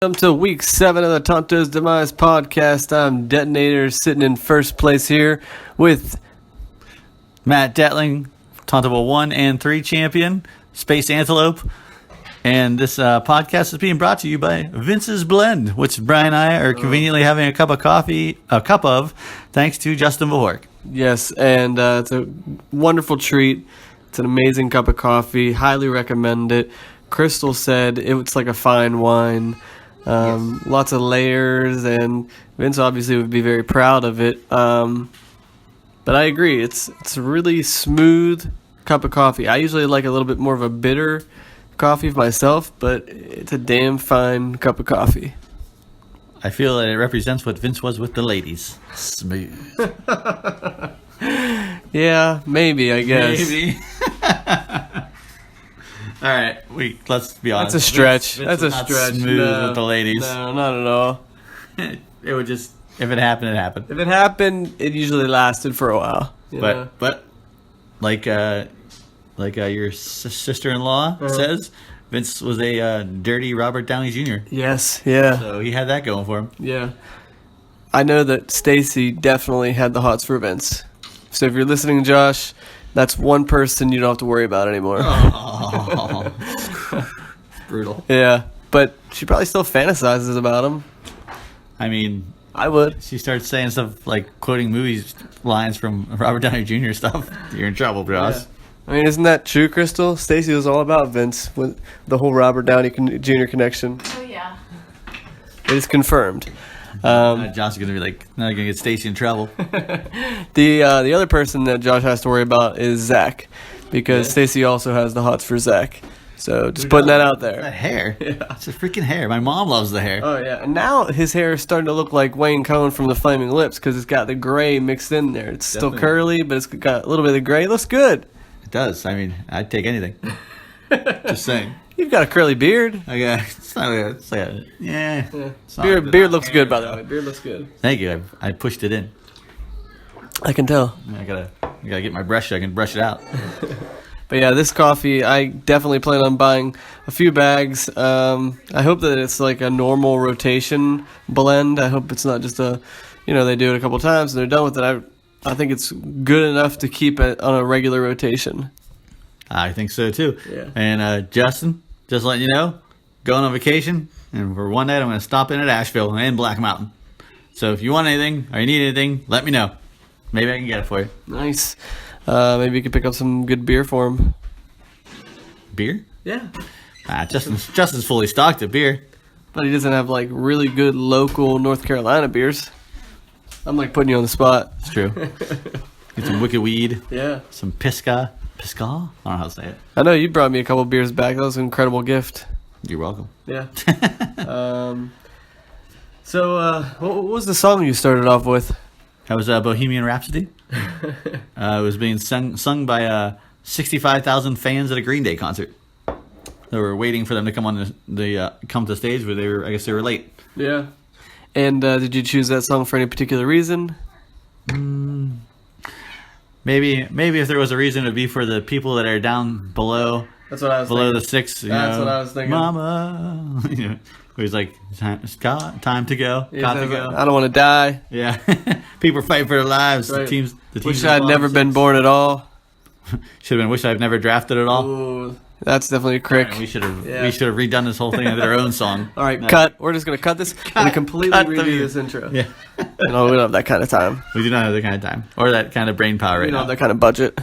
Welcome to week 7 of the Tonto's Demise podcast. I'm Detonator, sitting in first place here with Matt Detling, Tonto 1 and 3 champion, Space Antelope. And this podcast is being brought to you by Vince's Blend, which Brian and I are conveniently having a cup of, thanks to Justin Vahork. Yes, and it's a wonderful treat. It's an amazing cup of coffee. Highly recommend it. Crystal said it's like a fine wine. Yes. Lots of layers, and Vince obviously would be very proud of it. But I agree, it's a really smooth cup of coffee. I usually like a little bit more of a bitter coffee myself, but it's a damn fine cup of coffee. I feel that it represents what Vince was with the ladies. Smooth. Yeah, maybe, I guess. Maybe. All right, let's be honest. That's a stretch. Vince That's a not stretch. Smooth with the ladies. No, not at all. It would just, if it happened, it happened. If it happened, it usually lasted for a while. But like your sister-in-law says, Vince was a dirty Robert Downey Jr. Yes, yeah. So he had that going for him. Yeah. I know that Stacy definitely had the hots for Vince. So if you're listening, Josh, that's one person you don't have to worry about anymore. Oh, brutal. Yeah, but she probably still fantasizes about him. I mean, I would. She starts saying stuff like quoting movies lines from Robert Downey Jr. stuff. You're in trouble, Josh. Yeah. I mean, isn't that true, Crystal? Stacy was all about Vince with the whole Robert Downey Jr. connection. Oh, yeah. It is confirmed. Josh is going to be like, now you're going to get Stacy in trouble. The other person that Josh has to worry about is Zach, because Stacy also has the hots for Zach. So just putting that out there. That hair. Yeah. It's a freaking hair. My mom loves the hair. Oh, yeah. And now his hair is starting to look like Wayne Cohn from the Flaming Lips because it's got the gray mixed in there. It's still curly, but it's got a little bit of the gray. It looks good. It does. I mean, I'd take anything. Just saying. You've got a curly beard. It's like a yeah. Beard looks good, by the way. Beard looks good. Thank you. I pushed it in. I can tell. I gotta get my brush so I can brush it out. But yeah, this coffee, I definitely plan on buying a few bags. I hope that it's like a normal rotation blend. I hope it's not just they do it a couple times and they're done with it. I think it's good enough to keep it on a regular rotation. I think so too. Yeah. And Justin, just letting you know, going on vacation, and for one night I'm going to stop in at Asheville and Black Mountain. So if you want anything or you need anything, let me know. Maybe I can get it for you. Nice. Maybe you could pick up some good beer for him. Beer? Yeah. Justin's fully stocked at beer. But he doesn't have like really good local North Carolina beers. I'm like putting you on the spot. It's true. Get some Wicked Weed. Yeah. Some Pisca. Pisca? I don't know how to say it. I know you brought me a couple beers back. That was an incredible gift. You're welcome. Yeah. So what was the song you started off with? That was Bohemian Rhapsody. It was being sung by 65,000 fans at a Green Day concert. They were waiting for them to come on come to stage, but I guess they were late. Yeah. And did you choose that song for any particular reason? Maybe if there was a reason, it'd be for the people that are down below. That's what I was below thinking. The six. That's what I was thinking. Mama. Where he's like, time to go. Got to go. I don't want to die. Yeah. People are fighting for their lives. Right. The teams Wish I'd never been born at all. Should have been wish I'd never drafted at all. Ooh, that's definitely a crick. Right, we should have redone this whole thing with our own song. All right, cut. We're just going to cut this and completely redo this intro. Yeah. No, we don't have that kind of time. We do not have that kind of time. Or that kind of brain power We right don't now. have that kind of budget.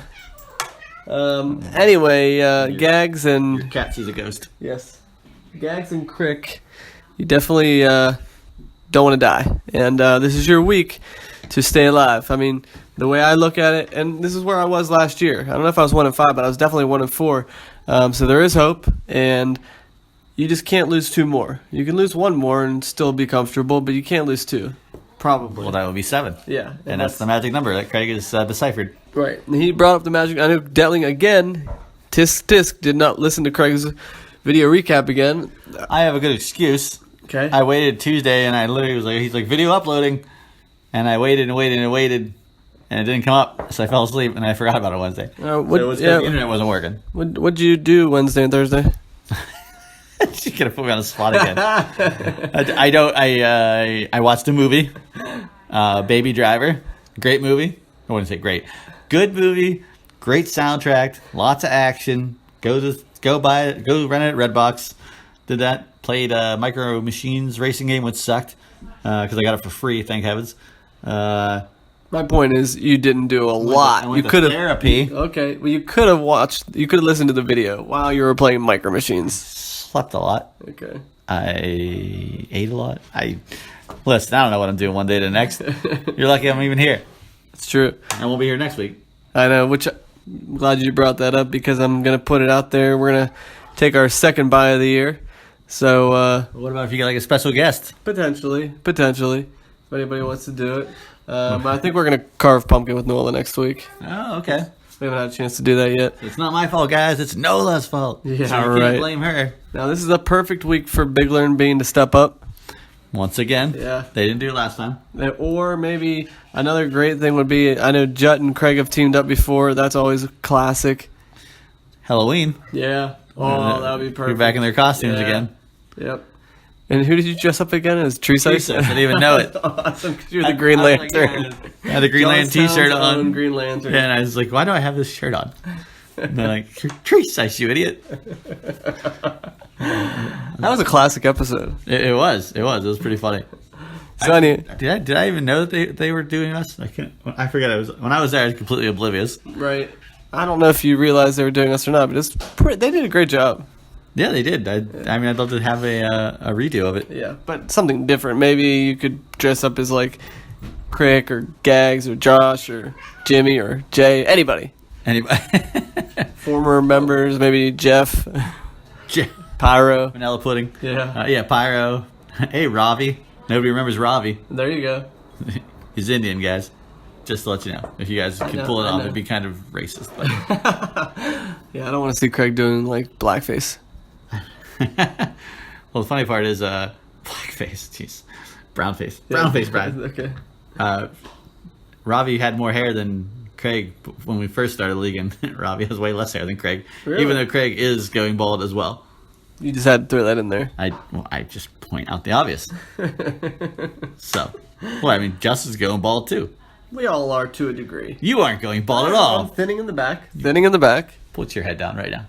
Anyway, Gags and... Your cat sees a ghost. Yes. Gags and Crick, you definitely don't want to die. And this is your week to stay alive. I mean, the way I look at it, and this is where I was last year. I don't know if I was 1-5, but I was definitely 1-4. So there is hope, and you just can't lose 2 more. You can lose 1 more and still be comfortable, but you can't lose 2. Probably. Well, that would be 7. Yeah. And that's the magic number that Craig has deciphered. Right. And he brought up the magic. I know Detling again, tisk, did not listen to Craig's video recap again. I have a good excuse. Okay. I waited Tuesday, and I literally was like, he's like, video uploading. And I waited and waited and waited, and it didn't come up, so I fell asleep, and I forgot about it Wednesday. So it was 'cause the internet wasn't working. What'd you do Wednesday and Thursday? gonna put me on the spot again. I don't. I watched a movie, Baby Driver. Great movie. I wouldn't say great. Good movie. Great soundtrack. Lots of action. Go rent it at Redbox. Did that. Played Micro Machines racing game, which sucked because I got it for free. Thank heavens. My point is, you didn't do a lot. You could have therapy. Okay, well, you could have watched. You could have listened to the video while you were playing Micro Machines. Slept a lot. Okay. I ate a lot. Listen, I don't know what I'm doing one day to the next. You're lucky I'm even here. It's true. And we'll be here next week. I know, which I'm glad you brought that up because I'm going to put it out there. We're going to take our second buy of the year. So, what about if you get like a special guest? Potentially. If anybody wants to do it. But I think we're going to carve pumpkin with Nola next week. Oh, okay. We haven't had a chance to do that yet. It's not my fault, guys. It's Nola's fault. Yeah, so you right. can't blame her. Now, this is a perfect week for Bigler and Bean to step up. Once again. Yeah. They didn't do it last time. Or maybe another great thing would be, I know Jut and Craig have teamed up before. That's always a classic. Halloween. Yeah. Oh, that would be perfect. You're back in their costumes Yeah. again. Yep. And who did you dress up again as? Tree Size? I didn't even know it. Awesome, because you're the Green I was like, Lantern. I had the Green Lantern t-shirt Johnstown's own on. Green Lantern. And I was like, why do I have this shirt on? And they're like, Tree Size, you idiot. That was a classic episode. It was. It was pretty funny. So Did I even know that they were doing us? I forget. When I was there, I was completely oblivious. right. I don't know if you realized they were doing us or not, but they did a great job. Yeah, they did. I mean, I'd love to have a redo of it. Yeah, but something different. Maybe you could dress up as like Crick or Gags or Josh or Jimmy or Jay, anybody. Anybody? Former members, maybe Jeff, Pyro. Vanilla pudding. Yeah. Yeah, Pyro. Hey, Ravi. Nobody remembers Ravi. There you go. He's Indian, guys. Just to let you know. If you guys could pull it off, it'd be kind of racist. But. Yeah, I don't want to see Craig doing like blackface. Well, the funny part is blackface. Jeez. Brownface. Brownface, Brian. Okay. Ravi had more hair than Craig when we first started the league, and Ravi has way less hair than Craig. Really? Even though Craig is going bald as well. You just had to throw that in there. I just point out the obvious. So, well, I mean, Justin's going bald too. We all are to a degree. You aren't going bald at all. I'm thinning in the back. Thinning in the back. Put your head down right now.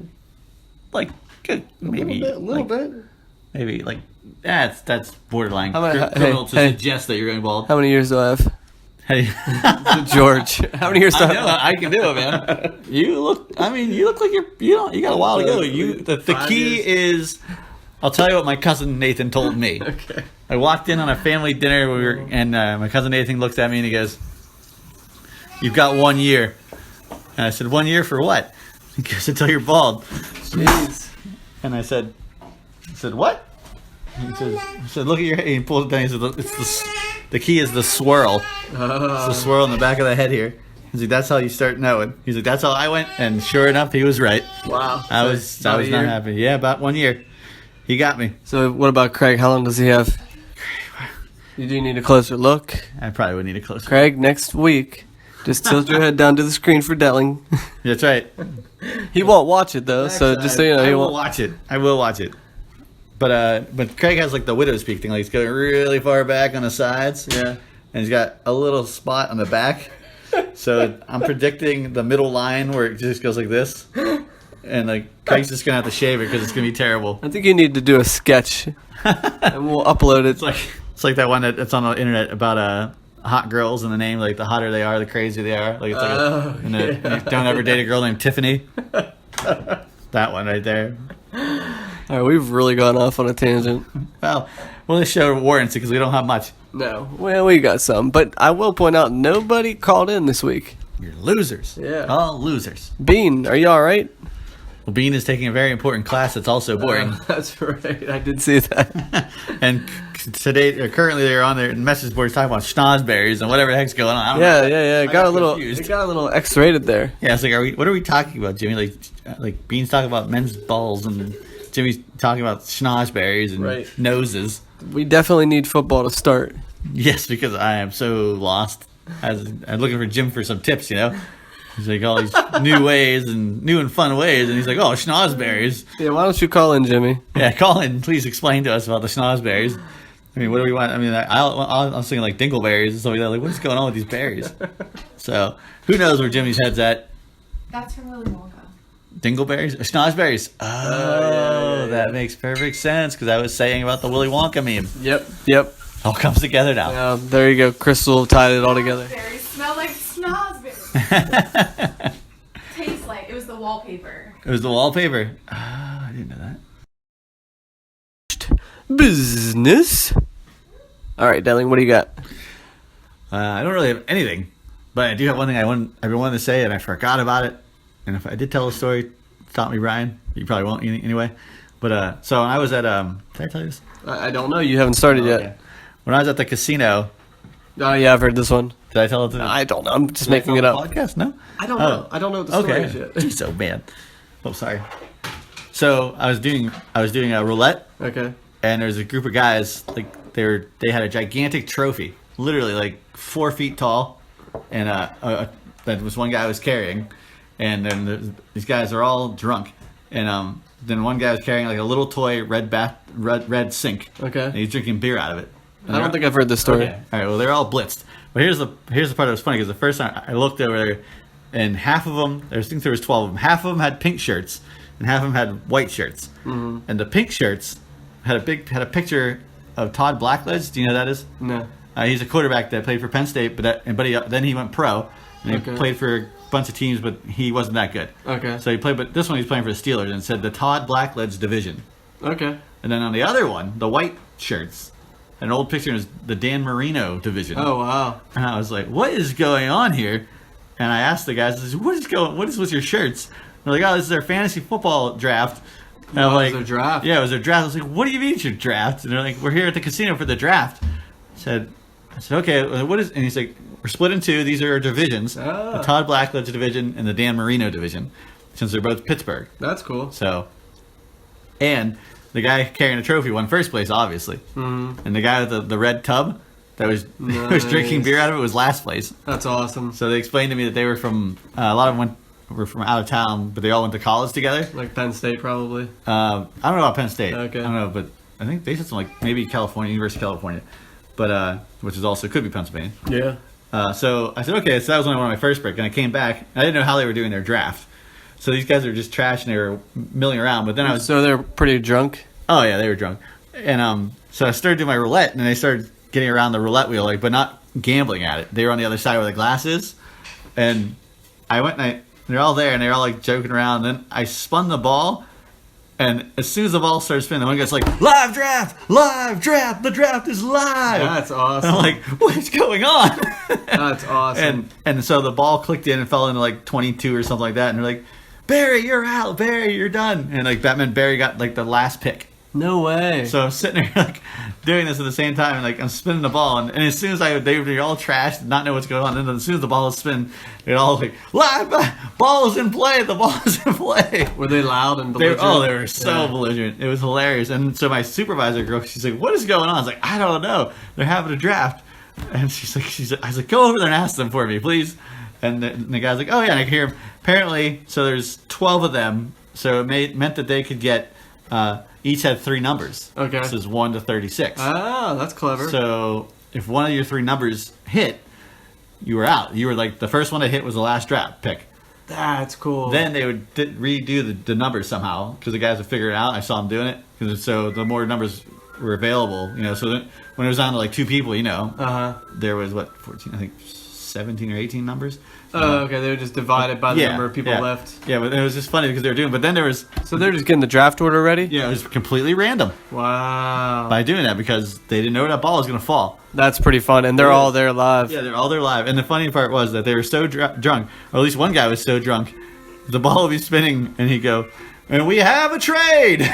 Like, good, maybe A little bit. maybe like that's borderline How about- criminal hey. to suggest that you're going bald. How many years do I have? Hey. George. How many years do I know I can do it, man. You look like you got a while to go. The key is, I'll tell you what my cousin Nathan told me. Okay. I walked in on a family dinner and my cousin Nathan looks at me and he goes, "You've got 1 year." And I said, 1 year for what? He goes, "Until you're bald." Jeez. And I said, "What?" He said, "Look at your head." He pulled it down. He said, the key is the swirl. It's the swirl in the back of the head here. He's like, "That's how you start knowing." He's like, "That's how I went." And sure enough, he was right. Wow. I was not happy. Yeah, about 1 year. He got me. So what about Craig? How long does he have? You do need a closer look. I probably would need a closer. Craig, next week, just tilt your head down to the screen for Detling. That's right. He won't watch it though, so just so you know, I he will won't. watch it. I will watch it. But Craig has like the widow's peak thing. Like he's going really far back on the sides. Yeah. And he's got a little spot on the back. So I'm predicting the middle line where it just goes like this. And like Craig's just gonna have to shave it because it's gonna be terrible. I think you need to do a sketch, and we'll upload it. It's like that one that's on the internet about hot girls and the name, like the hotter they are, the crazier they are. Like it's like don't ever date a girl named Tiffany. That one right there. All right, we've really gone off on a tangent. Well, this show warrants it because we don't have much. No, well, we got some, but I will point out nobody called in this week. You're losers. Yeah. All losers. Bean, are you all right? Well, Bean is taking a very important class that's also boring. That's right. I did see that. And currently they're on their message boards talking about schnozberries and whatever the heck's going on. I don't know. Yeah. It got a little X-rated there. Yeah, it's like, what are we talking about, Jimmy? Like Bean's talking about men's balls and Jimmy's talking about schnozberries and noses. We definitely need football to start. Yes, because I am so lost. I'm looking for Jim for some tips, you know? He's like, all these new ways and new and fun ways. And he's like, oh, schnozberries. Yeah, why don't you call in, Jimmy? Yeah, call in. Please explain to us about the schnozberries. I mean, what do we want? I mean, I was thinking like dingleberries and stuff like that. Like, what is going on with these berries? So, who knows where Jimmy's head's at? That's from Willy Wonka. Dingleberries? Schnozberries. Oh, that makes perfect sense because I was saying about the Willy Wonka meme. Yep. All comes together now. There you go. Crystal tied it all together. Schnozberries smell like schnozberries. Tastes like it was the wallpaper. It was the wallpaper. I didn't know that. Business. All right, Delling, what do you got? I don't really have anything, but I do have one thing I've been wanting to say, and I forgot about it. And if I did tell a story, stop me, Brian. You probably won't anyway. But so I was at did I tell you this? I don't know. You haven't started yet. Okay. When I was at the casino, Oh yeah, I've heard this one. did I tell it to I don't know. I'm just making it up. Podcast? No, I don't know. I don't know what the story is okay. yet. He's so bad. Oh, sorry. So I was doing a roulette, Okay. and there's a group of guys like they had a gigantic trophy, literally like 4 feet tall, and that was one guy was carrying, and then these guys are all drunk, and then one guy was carrying like a little toy red sink. Okay. And he's drinking beer out of it. I don't think I've heard this story. Okay. All right. Well, they're all blitzed. But here's the part that was funny because the first time I looked over there, and half of them, I think there was 12 of them. Half of them had pink shirts, and half of them had white shirts. Mm-hmm. And the pink shirts had a picture of Todd Blackledge. Do you know who that is? No. He's a quarterback that played for Penn State, then he went pro. And he played for a bunch of teams, but he wasn't that good. Okay. So he played, but this one he's playing for the Steelers, and it said the Todd Blackledge division. Okay. And then on the other one, the white shirts, an old picture is the Dan Marino division. Oh wow. And I was like, what is going on here? And I asked the guys, I said, what is with your shirts? And they're like, oh, this is their fantasy football draft. And I'm like, it was their draft? Yeah, it was their draft. I was like, what do you mean it's your draft? And they're like, we're here at the casino for the draft. I said, okay, what is, and he's like, we're split in two. These are our divisions. Ah. The Todd Blackledge division and the Dan Marino division, since they're both Pittsburgh. That's cool. So, and the guy carrying the trophy won first place, obviously. Mm-hmm. And the guy with the red tub that was was drinking beer out of it was last place. That's awesome. So they explained to me that they were from a lot of them were from out of town, but they all went to college together. Like Penn State, probably. I don't know about Penn State. Okay. I don't know, but I think they said something like maybe California, University of California, but which is also could be Pennsylvania. Yeah. So I said, okay, so that was only one of my first break, and I came back. I didn't know how they were doing their draft. So these guys are just trash, and they were milling around. But then I was... So they're pretty drunk? Oh, yeah, they were drunk. And so I started doing my roulette, and they started getting around the roulette wheel, like, but not gambling at it. They were on the other side where the glass is. And I went, and they're all there, and they're all, like, joking around. And then I spun the ball, and as soon as the ball started spinning, the one guy's like, live draft, the draft is live. That's awesome. And I'm like, what's going on? That's awesome. And so the ball clicked in and fell into like 22 or something like that. And they're like, Barry, you're out. Barry, you're done. And like Batman Barry got like the last pick. No way. So I'm sitting there like doing this at the same time, and like I'm spinning the ball, and as soon as they're all trashed, not know what's going on. And then as soon as the ball is spinning, they're all like, live ball is in play. The ball is in play. Were they loud and belligerent? They were so belligerent. It was hilarious. And so my supervisor girl, she's like, what is going on? I was like, I don't know. They're having a draft. And I was like, go over there and ask them for me, please. And the guy's like, oh yeah, and I can hear him. Apparently, so there's 12 of them. So it meant that they could get, each had 3 numbers. Okay. This is 1 to 36. Ah, that's clever. So if one of your 3 numbers hit, you were out. You were like, the first one to hit was the last draft pick. That's cool. Then they would redo the numbers somehow, because the guys would figure it out. I saw them doing it. So the more numbers were available, so then when it was down to like 2 people, there was 14, I think 17 or 18 numbers. Oh, okay. They were just divided by the number of people left. Yeah, but it was just funny because they were doing. But then there was. So they're just getting the draft order ready. Yeah, it was completely random. Wow. By doing that because they didn't know where that ball was going to fall. That's pretty fun, and they're all there live. Yeah, they're all there live. And the funny part was that they were so drunk, or at least one guy was so drunk, the ball would be spinning, and he'd go, "And we have a trade."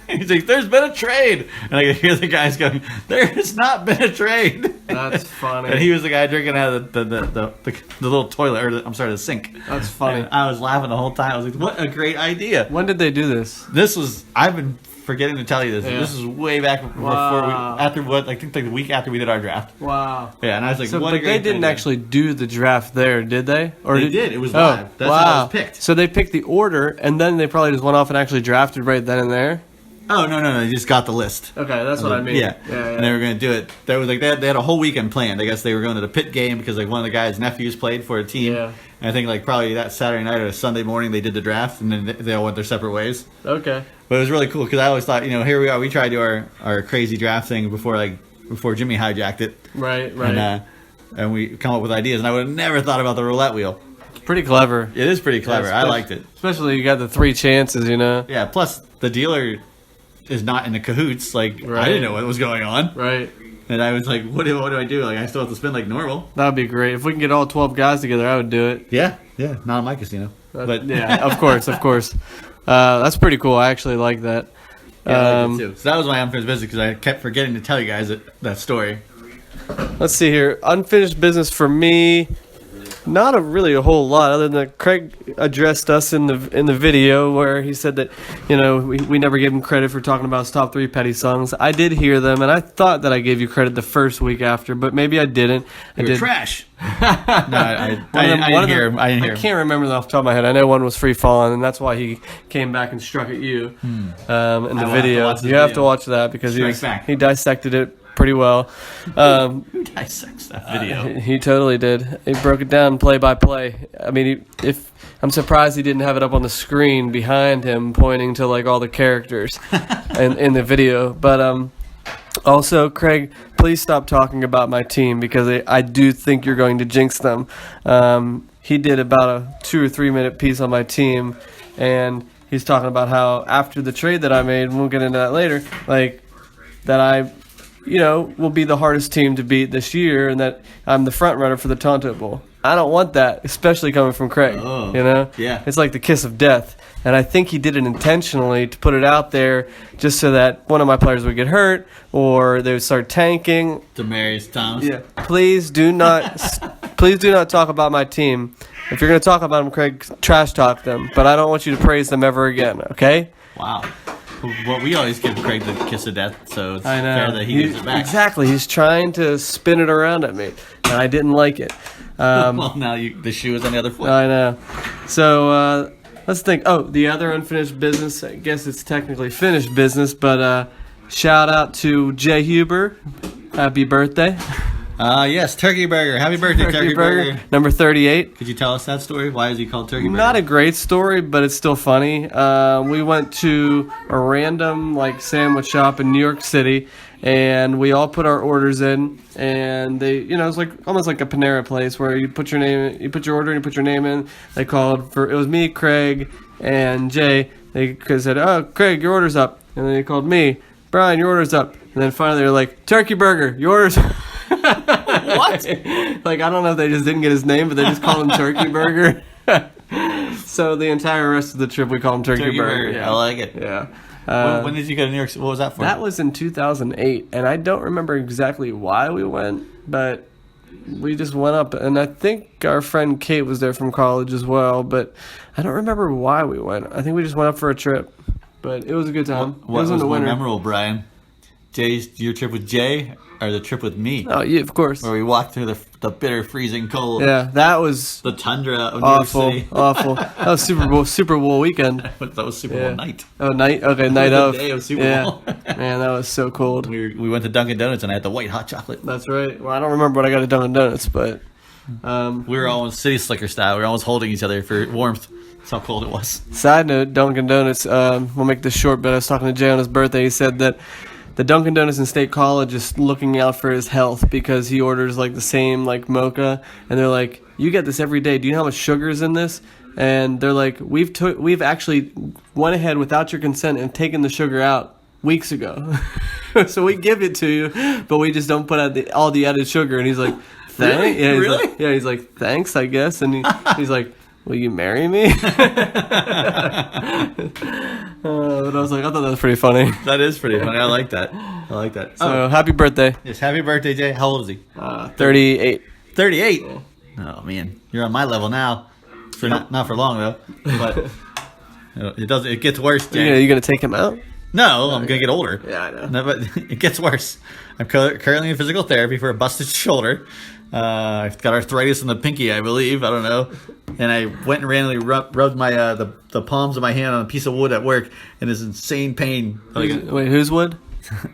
He's like, there's been a trade. And I could hear the guys going, there's not been a trade. That's funny. And he was the guy drinking out of the little toilet, or the sink. That's funny. And I was laughing the whole time. I was like, what a great idea. When did they do this? I've been forgetting to tell you this. Yeah. This is way back before I think like the week after we did our draft. Wow. Yeah, and I was like, So, what but a great they didn't thing. actually do the draft there, did they? Or They did. It was live. That's how it was picked. So they picked the order, and then they probably just went off and actually drafted right then and there. Oh no! They just got the list. Okay, that's what I mean. Yeah. And they were going to do it. There was like they had a whole weekend planned. I guess they were going to the Pitt game because like one of the guys' nephews played for a team. Yeah. And I think like probably that Saturday night or Sunday morning they did the draft, and then they all went their separate ways. Okay. But it was really cool because I always thought, here we are. We tried to do our crazy draft thing before Jimmy hijacked it. Right. And we come up with ideas, and I would have never thought about the roulette wheel. Pretty clever. It is pretty clever. Yeah, I liked it. Especially you got the 3 chances, Yeah. Plus the dealer is not in the cahoots. Like Right. I didn't know what was going on, Right. and I was like, what do I do? Like I still have to spin like normal. That would be great. If we can get all 12 guys together, I would do it. Yeah. Not in my casino, but Yeah, of course. That's pretty cool. I actually like that. Yeah, I liked it too. So that was my unfinished business because I kept forgetting to tell you guys that story. Let's see here. Unfinished business for me. Not really a whole lot, other than that Craig addressed us in the video where he said that we never gave him credit for talking about his top 3 petty songs. I did hear them, and I thought that I gave you credit the first week after, but maybe I didn't. They were trash. No, I didn't hear him. I can't remember them off the top of my head. I know one was Free Fallin', and that's why he came back and struck at you in the video. You have to watch that because he dissected it pretty well. Who dissects that video? He totally did. He broke it down play by play. I mean, I'm surprised he didn't have it up on the screen behind him, pointing to like all the characters in the video. But also, Craig, please stop talking about my team because I do think you're going to jinx them. He did about a 2 or 3 minute piece on my team, and he's talking about how after the trade that I made, and we'll get into that later, like that I will be the hardest team to beat this year, and that I'm the front runner for the Tonto Bowl. I don't want that, especially coming from Craig. Oh, yeah. It's like the kiss of death, and I think he did it intentionally to put it out there, just so that one of my players would get hurt or they would start tanking. Demarius Thomas. Yeah. Please do not talk about my team. If you're going to talk about them, Craig, trash talk them, but I don't want you to praise them ever again. Okay? Wow. Well, we always give Craig the kiss of death, so it's I know. fair that he gives it back. Exactly. He's trying to spin it around at me, and I didn't like it. Well, now the shoe is on the other foot. I know. So let's think. Oh, the other unfinished business. I guess it's technically finished business, but shout out to Jay Huber. Happy birthday. Yes, Turkey Burger. Happy birthday, Turkey Burger. Number 38. Could you tell us that story? Why is he called Turkey Burger? Not a great story, but it's still funny. We went to a random sandwich shop in New York City, and we all put our orders in, and they, it was almost like a Panera place where you put your name, you put your order, and you put your name in. They called for, it was me, Craig, and Jay. They said, "Oh, Craig, your order's up," and then they called me, "Brian, your order's up," and then finally they're like, "Turkey Burger, yours." What? I don't know if they just didn't get his name, but they just called him Turkey Burger. So the entire rest of the trip we call him Turkey Burger. Yeah. I like it. Yeah. When did you go to New York? What was that for? That was in 2008, and I don't remember exactly why we went, but we just went up, and I think our friend Kate was there from college as well, but I don't remember why we went. I think we just went up for a trip, but it was a good time. What it was in the more winter. memorable, Brian? Your trip with Jay or the trip with me? Oh, yeah, of course. Where we walked through the bitter, freezing cold. Yeah, that was The tundra of awful, New York City. awful. That was Super Bowl weekend. That was Super Bowl night. Oh, night? Okay, night The of. day of Super yeah. Bowl. Man, that was so cold. We went to Dunkin' Donuts and I had the white hot chocolate. That's right. Well, I don't remember what I got at Dunkin' Donuts, but We were almost city slicker style. We were almost holding each other for warmth. That's how cold it was. side note, Dunkin' Donuts, we'll make this short, but I was talking to Jay on his birthday. He said that the Dunkin' Donuts in State College is looking out for his health because he orders the same mocha, and they're like, "You get this every day. Do you know how much sugar is in this?" And they're like, "We've actually went ahead without your consent and taken the sugar out weeks ago, so we give it to you, but we just don't put out all the added sugar." And he's like, "Thanks." Really? Yeah, Really? He's like, "Thanks, I guess." And he's like, "Will you marry me?" But I was like, I thought that was pretty funny. That is pretty funny. I like that. So happy birthday. Yes, happy birthday, Jay. How old is he? 38. 38. Oh man, you're on my level now. For not for long though. But it gets worse, Jay. You gonna take him out? No, I'm gonna get older. Yeah, I know. No, but it gets worse. I'm currently in physical therapy for a busted shoulder. I've got arthritis in the pinky, I believe. I don't know. And I went and randomly rubbed my the palms of my hand on a piece of wood at work, and this insane pain. Wait, whose wood?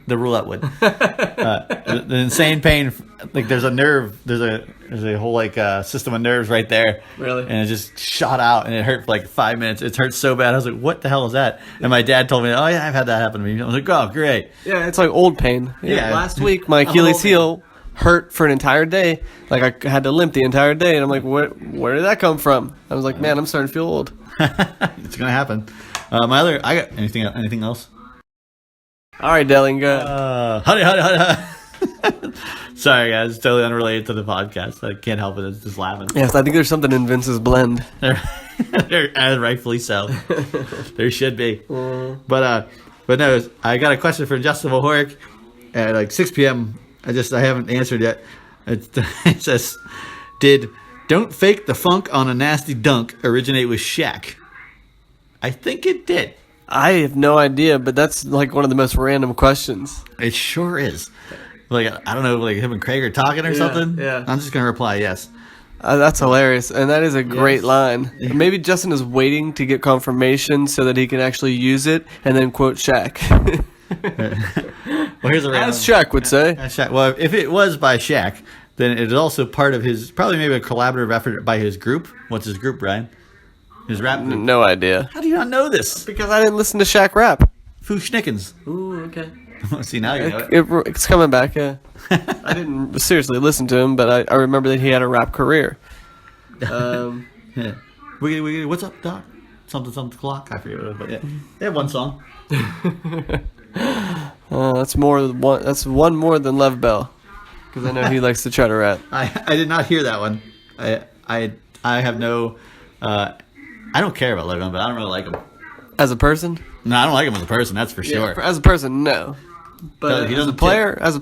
The roulette wood. The insane pain. Like there's a nerve. There's a whole system of nerves right there. Really? And it just shot out, and it hurt for like 5 minutes. It hurt so bad. I was like, "What the hell is that?" And my dad told me, "Oh yeah, I've had that happen to me." I was like, "Oh great." Yeah, it's like old pain. Yeah. Last week, my Achilles heel hurt for an entire day. Like I had to limp the entire day, and I'm like, where did that come from? I was like, man, I'm starting to feel old. It's gonna happen. I got anything else? All right, Delling, go. Honey. Sorry, guys. Totally unrelated to the podcast. I can't help it. It's just laughing. Yes, I think there's something in Vince's blend. And rightfully so. There should be. But no, I got a question for Justin Mahork at like 6 p.m. I haven't answered yet. It says, did "Don't Fake the Funk on a Nasty Dunk" originate with Shaq? I think it did. I have no idea, but that's like one of the most random questions. It sure is. Like, I don't know, like him and Craig are talking or something? yeah. I'm just going to reply yes. That's hilarious, and that is a great line. Maybe Justin is waiting to get confirmation so that he can actually use it and then quote Shaq. Well, here's a random. As Shaq would say. Shaq. Well, if it was by Shaq, then it is also part of his, probably maybe a collaborative effort by his group. What's his group, Brian? His rap group. No idea. How do you not know this? Because I didn't listen to Shaq rap. Foo Schnickens. Ooh, okay. See, now you know it. It's coming back, yeah. I didn't seriously listen to him, but I remember that he had a rap career. Yeah. What's up, Doc? Something clock. I forget what it was, but yeah. They have one song. That's one. That's one more than Love Bell, because I know he likes to try to rap. I did not hear that one. I have no. I don't care about Le'Veon, but I don't really like him. As a person? No, I don't like him as a person. That's for sure. As a person, no. But He as a doesn't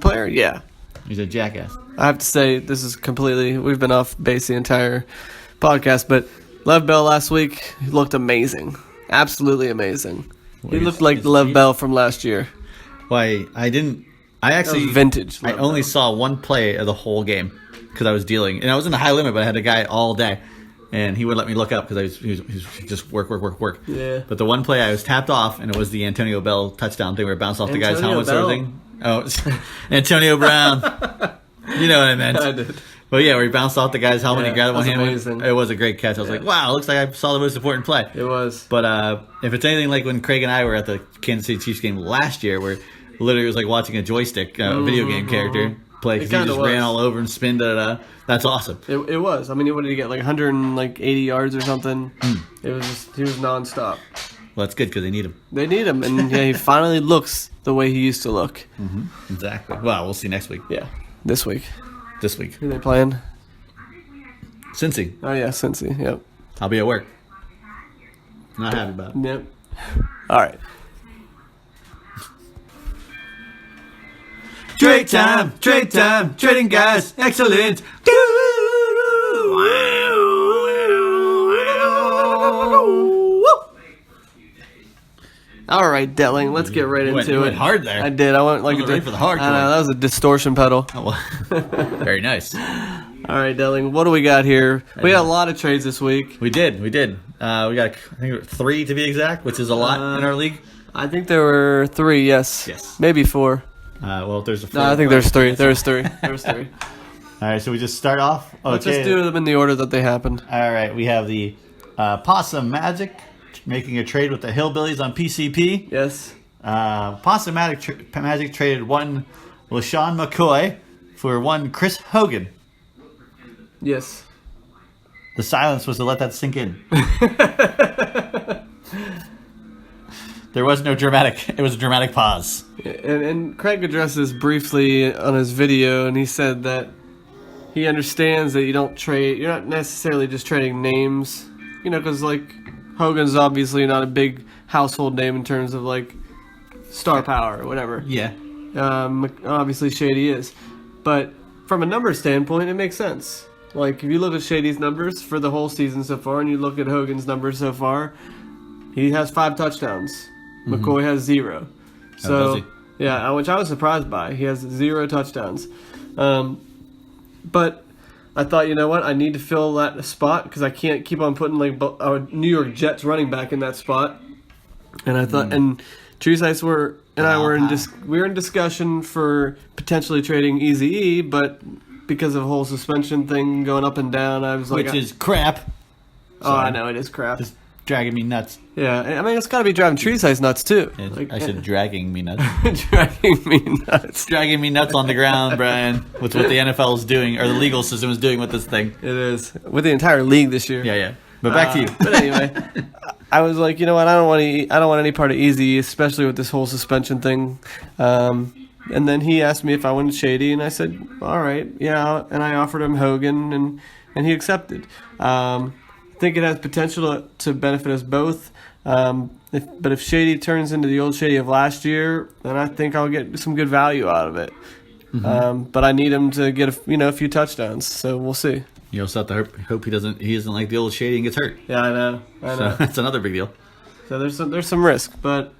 player, yeah. He's a jackass. I have to say, this is completely. We've been off base the entire podcast, but Lev Bell last week looked amazing, absolutely amazing. He looked like Lev Bell from last year. Why I didn't. I actually vintage. I only saw one play of the whole game because I was dealing, and I was in the high limit, but I had a guy all day, and he wouldn't let me look up because he was just work. Yeah. But the one play I was tapped off, and it was the Antonio Bell touchdown thing where it bounced off the guy's Antonio helmet sort of thing. Oh, Antonio Brown. You know what I meant. I did. Well, yeah, where he bounced off the guy's helmet and Yeah, grabbed it one that's hand. amazing. It was a great catch. I was like, wow, it looks like I saw the most important play. It was. But if it's anything like when Craig and I were at the Kansas City Chiefs game last year, where literally it was like watching a joystick video game character play because he just ran all over and spin, that's awesome. It was. I mean, what did he get? Like 180 yards or something? It was just, he was nonstop. Well, that's good because they need him. They need him, and yeah, he finally looks the way he used to look. Exactly. Well, we'll see next week. Yeah, this week. This week. Who are they playing? Cincy. Oh yeah, Cincy. Yep. I'll be at work. Not happy about it. Yep. All right. Trade time, trading guys, excellent. All right, Detling, let's get right into You it. went hard there. I did. I went like Wasn't ready for the hardcore. that was a distortion pedal. Oh, well. Very nice. All right, Detling, what do we got here? We got a lot of trades this week. We did. We got, I think, 3 to be exact, which is a lot in our league. I think there were 3. Yes. Yes. Maybe 4. Well, there's a 4. No, I think there's 3. There's 3. There's 3. All right, so we just start off. Okay. Let's just do them in the order that they happened. All right, we have the Possum Magic making a trade with the Hillbillies on PCP. Yes. Possum Magic traded one LaShawn McCoy for one Chris Hogan. Yes. The silence was to let that sink in. There was no dramatic. It was a dramatic pause. And Craig addressed this briefly on his video, and he said that he understands that you're not necessarily just trading names, because like Hogan's obviously not a big household name in terms of like star power or whatever. Yeah. Obviously Shady is, but from a number standpoint, it makes sense. Like if you look at Shady's numbers for the whole season so far, and you look at Hogan's numbers so far, he has 5 touchdowns. McCoy has 0. does So he? yeah, which I was surprised by. He has 0 touchdowns, but I thought, you know what, I need to fill that spot because I can't keep on putting like a New York Jets running back in that spot. And I thought, and Treesice we were in discussion for potentially trading Eazy-E, but because of the whole suspension thing going up and down, I was like, Which is crap. oh, I know it is crap. It's dragging me nuts. Yeah, I mean it's got to be driving Treesice nuts too. I said dragging me nuts. dragging me nuts. Dragging me nuts on the ground, Brian, with what the NFL is doing, or the legal system is doing with this thing. It is with the entire league this year. Yeah. But back to you. But anyway, I was like, you know what? I don't want any part of Easy, especially with this whole suspension thing. And then he asked me if I wanted Shady, and I said, all right, yeah. And I offered him Hogan, and he accepted. I think it has potential to benefit us both. But if Shady turns into the old Shady of last year, then I think I'll get some good value out of it. Mm-hmm. But I need him to get a few touchdowns, so we'll see. You also have to hope he isn't like the old Shady and gets hurt. Yeah, I know. So that's another big deal. So there's some risk, but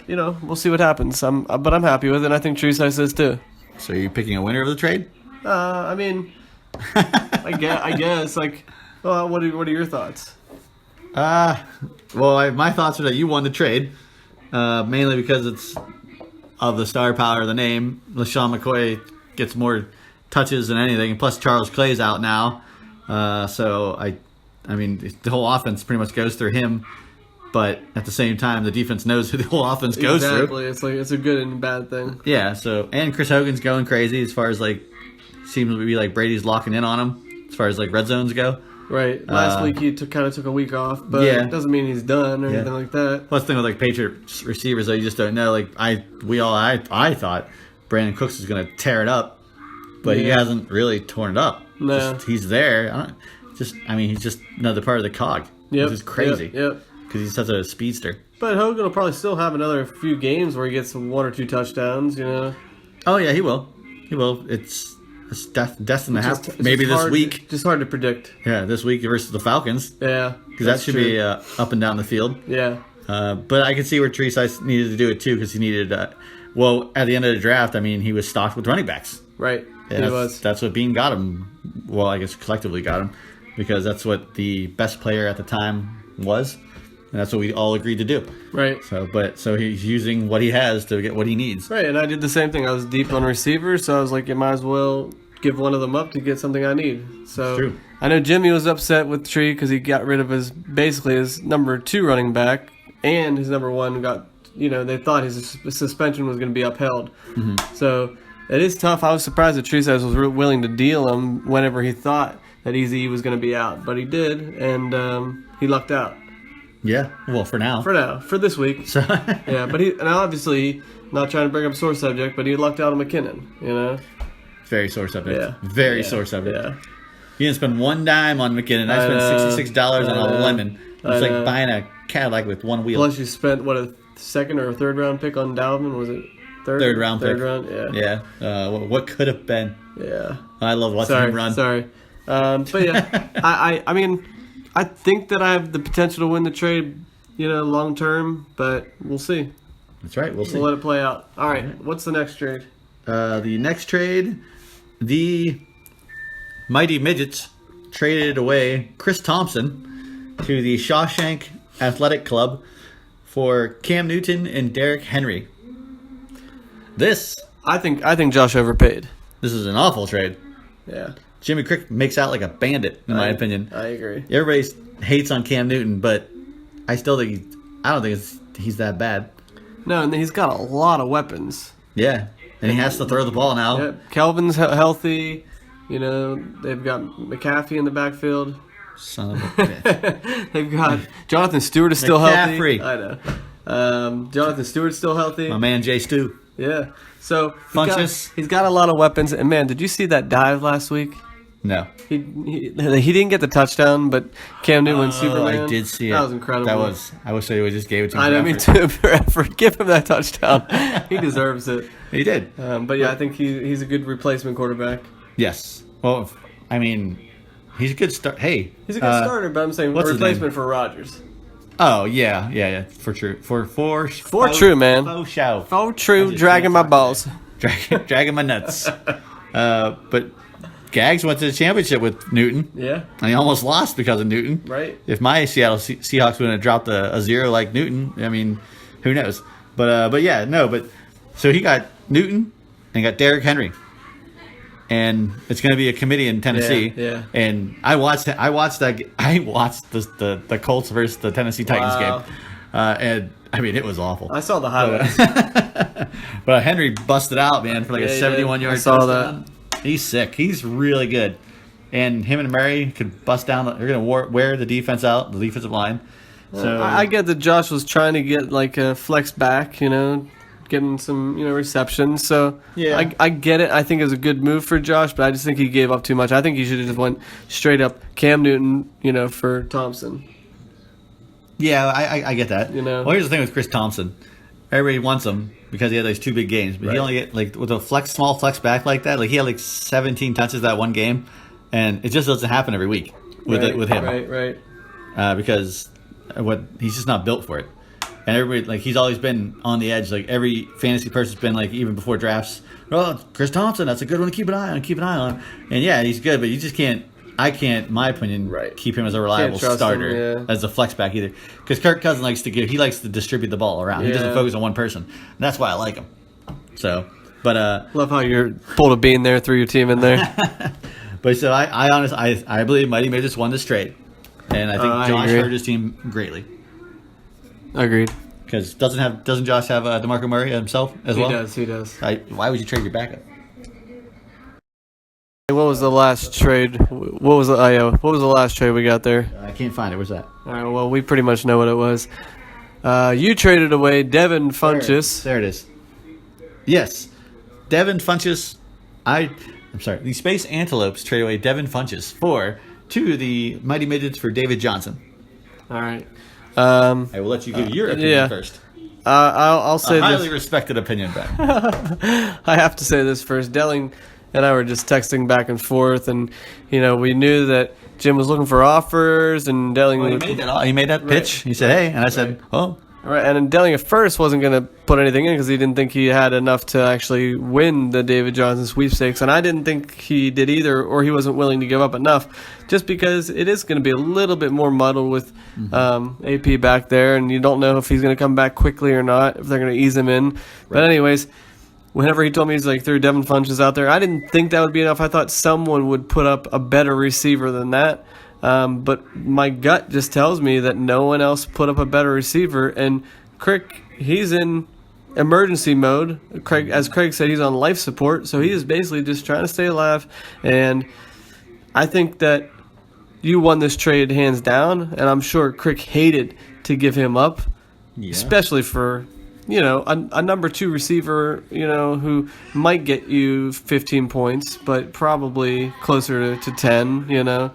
we'll see what happens. But I'm happy with it. And I think Treesice is too. So are you picking a winner of the trade? I mean, I guess like, well, what are your thoughts? Well, my thoughts are that you won the trade, mainly because it's of the star power of the name. LaShawn McCoy gets more touches than anything, and plus Charles Clay's out now, so I mean the whole offense pretty much goes through him. But at the same time, the defense knows who the whole offense goes through. Exactly, it's like it's a good and bad thing. Yeah. So and Chris Hogan's going crazy as far as like seems to be like Brady's locking in on him as far as like red zones go. Right. Last week he kind of took a week off, but Yeah. it doesn't mean he's done or anything like that. Plus, the thing with like Patriot receivers, though, you just don't know. Like I thought Brandon Cooks was going to tear it up, but he Yeah. hasn't really torn it up. No. Just, he's there. He's just another part of the cog. Yep. Which is crazy. Yep. Because he's such a speedster. But Hogan will probably still have another few games where he gets 1 or 2 touchdowns. You know. Oh yeah, he will. He will. It's destined to happen. It's Maybe just this hard- week. Just hard to predict. Yeah, this week versus the Falcons. Yeah. Because that should be up and down the field. Yeah. But I can see where Treesice needed to do it too, because he needed. At the end of the draft, I mean, he was stocked with running backs. Right. And He was. That's what Bean got him. Well, I guess collectively got him, because that's what the best player at the time was, and that's what we all agreed to do. Right. So he's using what he has to get what he needs. Right, and I did the same thing. I was deep on receivers, so I was like, you might as well give one of them up to get something I need. So True. I know Jimmy was upset with Tree because he got rid of his number 2 running back, and his number 1 got, they thought his suspension was going to be upheld. Mm-hmm. So it is tough. I was surprised that Tree was willing to deal him whenever he thought that Eazy was going to be out, but he did, and he lucked out. Yeah. Well, for now. For this week. So Yeah, but and obviously, not trying to bring up a sore subject, but he lucked out on McKinnon, very sore subject. Yeah. Very sore subject. Yeah. He didn't spend one dime on McKinnon. I spent $66 on a lemon. It's like buying a Cadillac with one wheel. Plus, you spent, a second or a third round pick on Dalvin? Was it third? Third round pick. Third round, yeah. Yeah. What could have been? Yeah. I love watching him run. Sorry. But yeah, I mean, I think that I have the potential to win the trade, long term, but we'll see. That's right. We'll see. We'll let it play out. All right. What's the next trade? The next trade, the Mighty Midgets traded away Chris Thompson to the Shawshank Athletic Club for Cam Newton and Derrick Henry. This I think Josh overpaid. is an awful trade. Yeah. Jimmy Crick makes out like a bandit, in my opinion. I agree. Everybody hates on Cam Newton, but I don't think he's that bad. No, and he's got a lot of weapons. Yeah, and he has to throw the ball now. Yep. Kelvin's healthy. They've got McCaffrey in the backfield. Son of a bitch. They've got Jonathan Stewart is still McCaffrey. healthy. I know. Jonathan Stewart's still healthy. My man Jay Stu. Yeah. So Funchess. he's got a lot of weapons. And man, did you see that dive last week? No. He didn't get the touchdown, but Cam Newton went Superman. I did see it. That was incredible. I wish they would just gave it to him. I know, me too. For effort, give him that touchdown. He deserves it. He did. But yeah, I think he's a good replacement quarterback. Yes. Well, I mean, he's a good start. Hey. He's a good starter, but I'm saying what's his replacement for Rodgers. Oh yeah, for true, for true, man. Faux show. Oh, true. just Dragging can't my talk balls. dragging my nuts. But Gags went to the championship with Newton. Yeah. And he almost lost because of Newton. Right. If my Seattle Seahawks would have dropped a zero like Newton, I mean, who knows? But yeah, no. But so he got Newton and got Derrick Henry, and it's going to be a committee in Tennessee. Yeah. And I watched the Colts versus the Tennessee Titans Wow. game, and I mean it was awful. I saw the highlights. But Henry busted out, man, for like Yeah, a he 71-yard did. I saw touchdown. He's sick. He's really good. And him and Murray could bust down. They're going to wear the defense out, the defensive line. So I get that Josh was trying to get like a flex back, getting some, receptions. So Yeah. I get it. I think it was a good move for Josh, but I just think he gave up too much. I think he should have just went straight up Cam Newton, for Thompson. yeah, I get that. Well, here's the thing with Chris Thompson. Everybody wants him because he had those two big games, but he only get like with a small flex back like that. Like he had like 17 touches that one game, and it just doesn't happen every week with him. Right. Because he's just not built for it. And everybody, like, he's always been on the edge. Like, every fantasy person's been, like, even before drafts, oh, Chris Thompson, that's a good one to keep an eye on. And, yeah, he's good, but you just can't, in my opinion, keep him as a reliable starter as a flex back either. Because Kirk Cousins likes to distribute the ball around. He doesn't focus on one person. And that's why I like him. So, but... Love how you're pulled a bean there, threw your team in there. But so I honestly, I believe Mighty Mid just won this trade. And I think Josh agree. hurt his team greatly. Agreed. Because doesn't Josh have DeMarco Murray himself as well? He does. Why would you trade your backup? What was the last trade? What was the last trade we got there? I can't find it. Where's that? All right, well, we pretty much know what it was. You traded away Devin Funchess. There it is. Yes, Devin Funchess. I'm sorry. The Space Antelopes traded away Devin Funchess to the Mighty Midgets for David Johnson. All right. I will let you give your opinion first. I'll say A highly this. respected opinion, Ben. I have to say this first. Delling and I were just texting back and forth, and we knew that Jim was looking for offers, and Delling. He made that pitch. He said, "Hey," and I said, "Oh." Right, and then Delling at first wasn't going to put anything in because he didn't think he had enough to actually win the David Johnson sweepstakes, and I didn't think he did either, or he wasn't willing to give up enough, just because it is going to be a little bit more muddled with AP back there, and you don't know if he's going to come back quickly or not, if they're going to ease him in. Right. But anyways, whenever he told me he's like threw Devin Funchess out there, I didn't think that would be enough. I thought someone would put up a better receiver than that. But my gut just tells me that no one else put up a better receiver. And Crick, he's in emergency mode. As Craig said, he's on life support. So he is basically just trying to stay alive. And I think that you won this trade hands down. And I'm sure Crick hated to give him up, especially for, a number 2 receiver, who might get you 15 points, but probably closer to 10,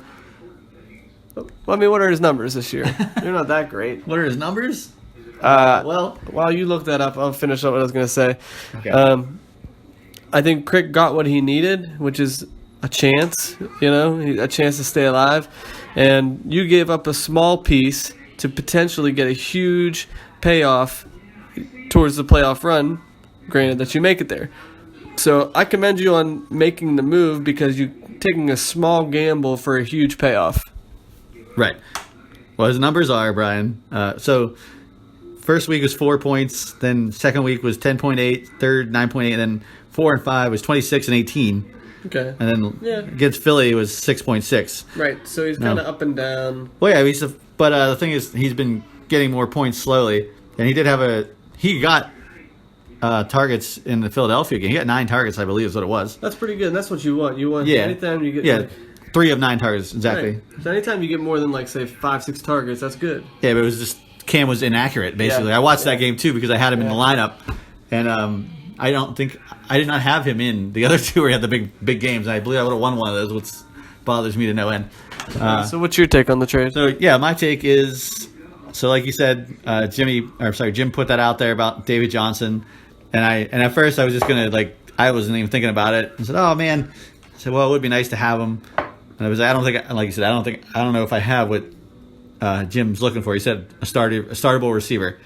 I mean, what are his numbers this year? They're not that great. What are his numbers? Well, while you look that up, I'll finish up what I was going to say. Okay. I think Crick got what he needed, which is a chance, a chance to stay alive. And you gave up a small piece to potentially get a huge payoff towards the playoff run, granted that you make it there. So I commend you on making the move because you're taking a small gamble for a huge payoff. Right. Well, his numbers are, Brian. So first week was 4 points. Then second week was 10.8. Third, 9.8. And then 4 and 5 was 26 and 18. Okay. And then against Philly, it was 6.6. Right. So he's kind of up and down. Well, yeah. But the thing is, he's been getting more points slowly. And he got targets in the Philadelphia game. He got 9 targets, I believe is what it was. That's pretty good. That's what you want. You want anytime you get 3 of 9 targets, exactly. Right. So anytime you get more than say 5-6 targets, that's good. Yeah, but it was just Cam was inaccurate basically. I watched that game too because I had him in the lineup, and I did not have him in the other 2 where he had the big games. I believe I would have won one of those, which bothers me to no end. So what's your take on the trade? So yeah, my take is like you said, Jim put that out there about David Johnson, and at first I was just gonna I wasn't even thinking about it. I said, oh man, I said, well, it would be nice to have him. And I was, I don't know if I have what Jim's looking for. He said a startable receiver,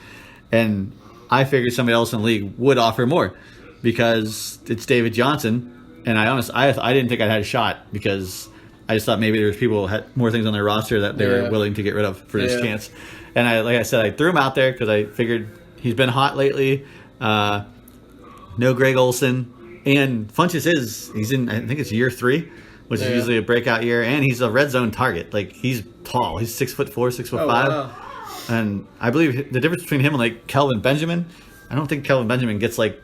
and I figured somebody else in the league would offer more because it's David Johnson. And I didn't think I had a shot because I just thought maybe there was people who had more things on their roster that they were willing to get rid of for this chance. And like I said, I threw him out there because I figured he's been hot lately. No Greg Olson. And Funchess he's in, I think it's year 3, which is usually a breakout year. And he's a red zone target. Like, he's tall. He's 6'4", 6'5". Wow. And I believe the difference between him and, like, Kelvin Benjamin, I don't think Kelvin Benjamin gets, like,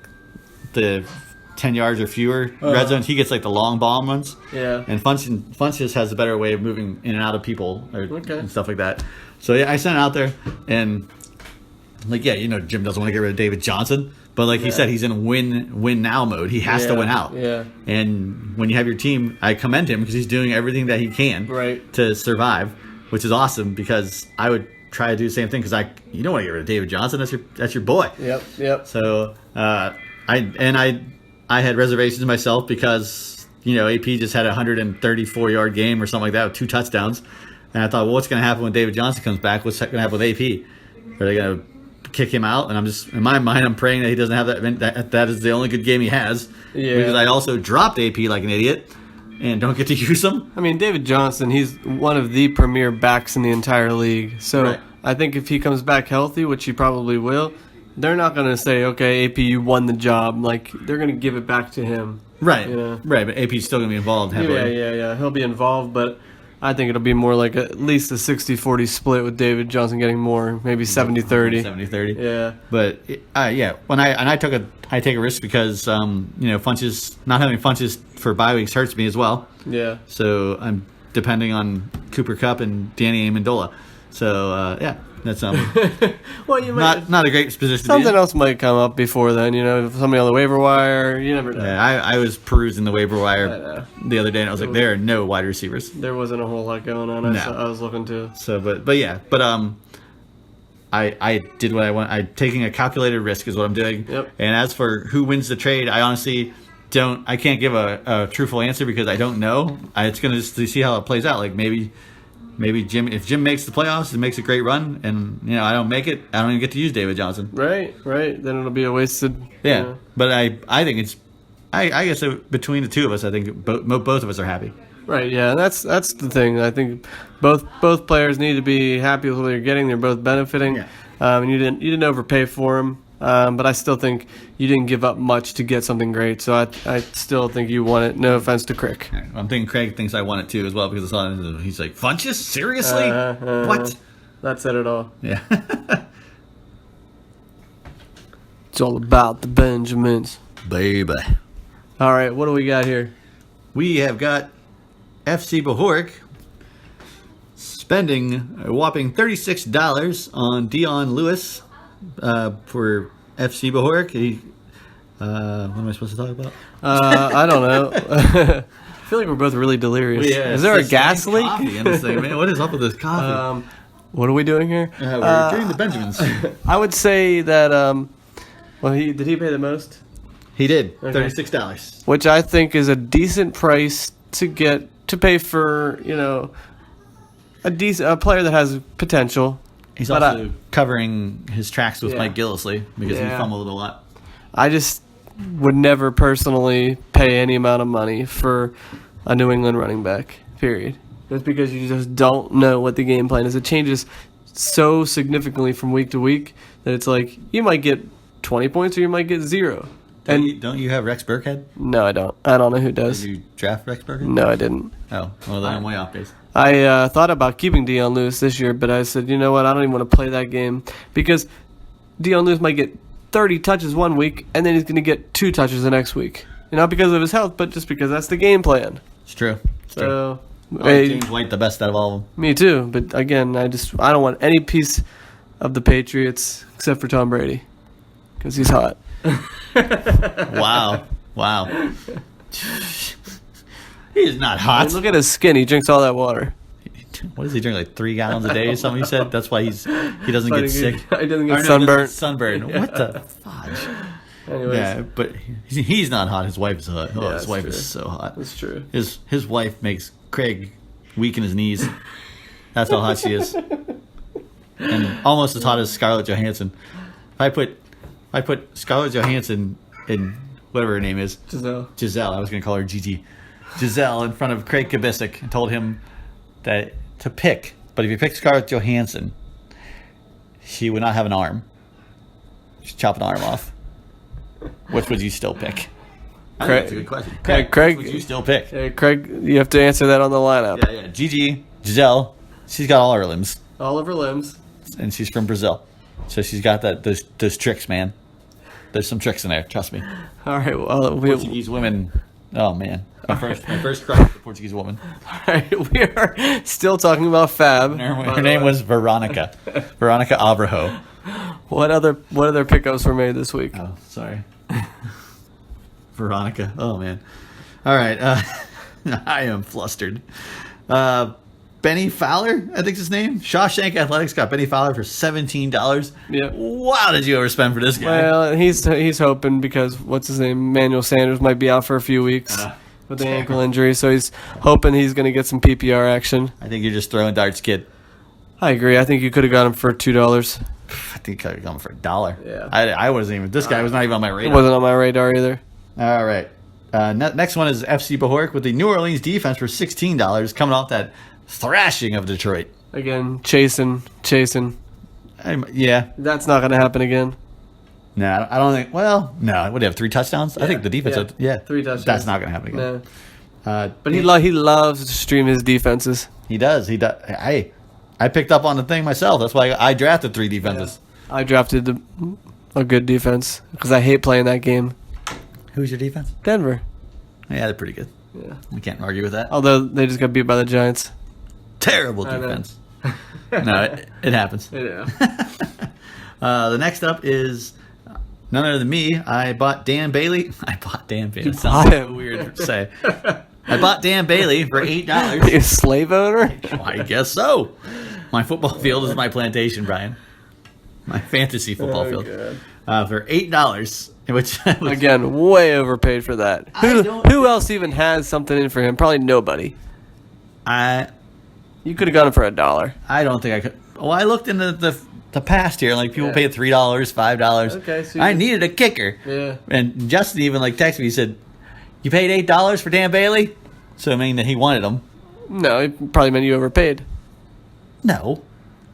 the 10 yards or fewer red zone. He gets, like, the long bomb ones. Yeah. And Funchess has a better way of moving in and out of people and stuff like that. So, yeah, I sent it out there. And, like, Jim doesn't want to get rid of David Johnson. But like he said, he's in win now mode. He has to win out. Yeah. And when you have your team, I commend him because he's doing everything that he can to survive, which is awesome because I would try to do the same thing because you don't want to get rid of David Johnson. That's your boy. Yep. So I had reservations myself because AP just had a 134-yard game or something like that with 2 touchdowns, and I thought, well, what's going to happen when David Johnson comes back? What's going to happen with AP? Are they going to kick him out? And I'm just, in my mind, I'm praying that he doesn't have that is the only good game he has. Yeah. Because I also dropped AP like an idiot and don't get to use him. I mean, David Johnson, he's one of the premier backs in the entire league. So I think if he comes back healthy, which he probably will, they're not going to say, okay, AP, you won the job. Like, they're going to give it back to him. Right. Right, but AP's still going to be involved heavily. Yeah. He'll be involved, but I think it'll be more like at least a 60-40 split with David Johnson getting more, maybe 70-30. 70-30. Yeah. But when I take a risk because Funchess, not having Funchess for bye weeks hurts me as well. Yeah. So I'm depending on Cooper Kupp and Danny Amendola. So that's well, you might, not a great position. Something else might come up before then. Somebody on the waiver wire. You never know. Yeah, I was perusing the waiver wire the other day, and I was like, there are no wide receivers. There wasn't a whole lot going on. I was looking to. So, but I did what I want. I'm taking a calculated risk is what I'm doing. Yep. And as for who wins the trade, I honestly I can't give a truthful answer because I don't know. It's gonna just to see how it plays out. Like maybe Jim, if Jim makes the playoffs and makes a great run, and I don't make it, I don't even get to use David Johnson. Right. Then it'll be a wasted. Yeah, but I think it's, I guess between the two of us, I think both of us are happy. Right. Yeah, that's the thing. I think both players need to be happy with what they're getting. They're both benefiting. Yeah. And you didn't overpay for them. But I still think you didn't give up much to get something great. So I still think you won it. No offense to Crick. I'm thinking Craig thinks I won it too as well because he's like, Funchess? Seriously? What? That said it all. Yeah. It's all about the Benjamins. Baby. All right, what do we got here? We have got FC Bohoric spending a whopping $36 on Dion Lewis. For FC Bohoric. What am I supposed to talk about? I don't know. I feel like we're both really delirious. Is there a gas leak? In this thing, man. What is up with this coffee? What are we doing here? We're doing the Benjamins. I would say that. Did he pay the most? He did. $36, which I think is a decent price to pay for. A player that has potential. He's also covering his tracks with Mike Gillislee because he fumbled a lot. I just would never personally pay any amount of money for a New England running back, period. That's because you just don't know what the game plan is. It changes so significantly from week to week that it's like you might get 20 points or you might get 0. Don't you have Rex Burkhead? No, I don't. I don't know who does. Did you draft Rex Burkhead? No, I didn't. Oh, well, then I'm way off base. I thought about keeping Dion Lewis this year, but I said, you know what, I don't even want to play that game because Dion Lewis might get 30 touches one week, and then he's going to get 2 touches the next week. Not because of his health, but just because that's the game plan. It's true. So, James White the best out of all of them. Me too, but again, I don't want any piece of the Patriots except for Tom Brady because he's hot. Wow. He is not hot. I mean, look at his skin. He drinks all that water. What does he drink? Like 3 gallons a day or something? You said that's why he doesn't get sick. He doesn't get sunburned. Sunburn. Yeah. What the fudge? Anyways. Yeah, but he's not hot. His wife is hot. Oh, his wife is so hot. That's true. His wife makes Craig weak in his knees. That's how hot she is. and almost as hot as Scarlett Johansson. If I put Scarlett Johansson in whatever her name is, Giselle. I was going to call her Gigi. Giselle in front of Craig Kubisic and told him that to pick. But if you pick Scarlett Johansson, she would not have an arm. She'd chop an arm off. Which would you still pick? I think that's a good question. Craig, which would you still pick? Hey, Craig, you have to answer that on the lineup. Yeah. Gigi, Giselle, she's got all her limbs. All of her limbs. And she's from Brazil. So she's got those tricks, man. There's some tricks in there, trust me. All right, well, Portuguese women. Oh, man. My first crush was a Portuguese woman. all right, we are still talking about Fab. Her name was Veronica. Veronica Abrajo. What other pickups were made this week? Oh, sorry. Veronica. Oh, man. All right. I am flustered. Benny Fowler, I think's his name. Shawshank Athletics got Benny Fowler for $17. Yep. Wow, did you overspend for this guy? Well, he's hoping because what's his name, Manuel Sanders might be out for a few weeks with the ankle injury, so he's hoping he's going to get some PPR action. I think you're just throwing darts, kid. I agree. I think you could have got him for $2. I think I could come for $1. Yeah. I wasn't even. This guy was not even on my It radar. wasn't on my radar either. All right. Next one is FC Bajork with the New Orleans defense for $16, coming off that thrashing of Detroit. Again, chasing. Yeah. That's not going to happen again. No, I don't think. Well, no. Would they have 3 touchdowns? I think the defense. Yeah. 3 touchdowns. That's not going to happen again. No. But he loves to stream his defenses. He does. I picked up on the thing myself. That's why I drafted 3 defenses. I drafted a good defense because I hate playing that game. Who's your defense? Denver. Yeah, they're pretty good. Yeah. We can't argue with that. Although they just got beat by the Giants. Terrible I know. defense. No, it happens. Yeah. The next up is none other than me. I bought Dan Bailey. bought Sounds him. so weird to say. I bought Dan Bailey for $8. You a slave owner? I guess so. My football field is my plantation, Brian. My fantasy football field. For $8, which was, Again, way overpaid for that. Who else even has something in for him? Probably nobody. You could have got him for $1. I don't think I could. Well, I looked into the past here. Like people paid $3, $5. Okay, so I needed a kicker. Yeah. And Justin even texted me. He said, "You paid $8 for Dan Bailey," so I mean that he wanted him. No, it probably meant you overpaid. No,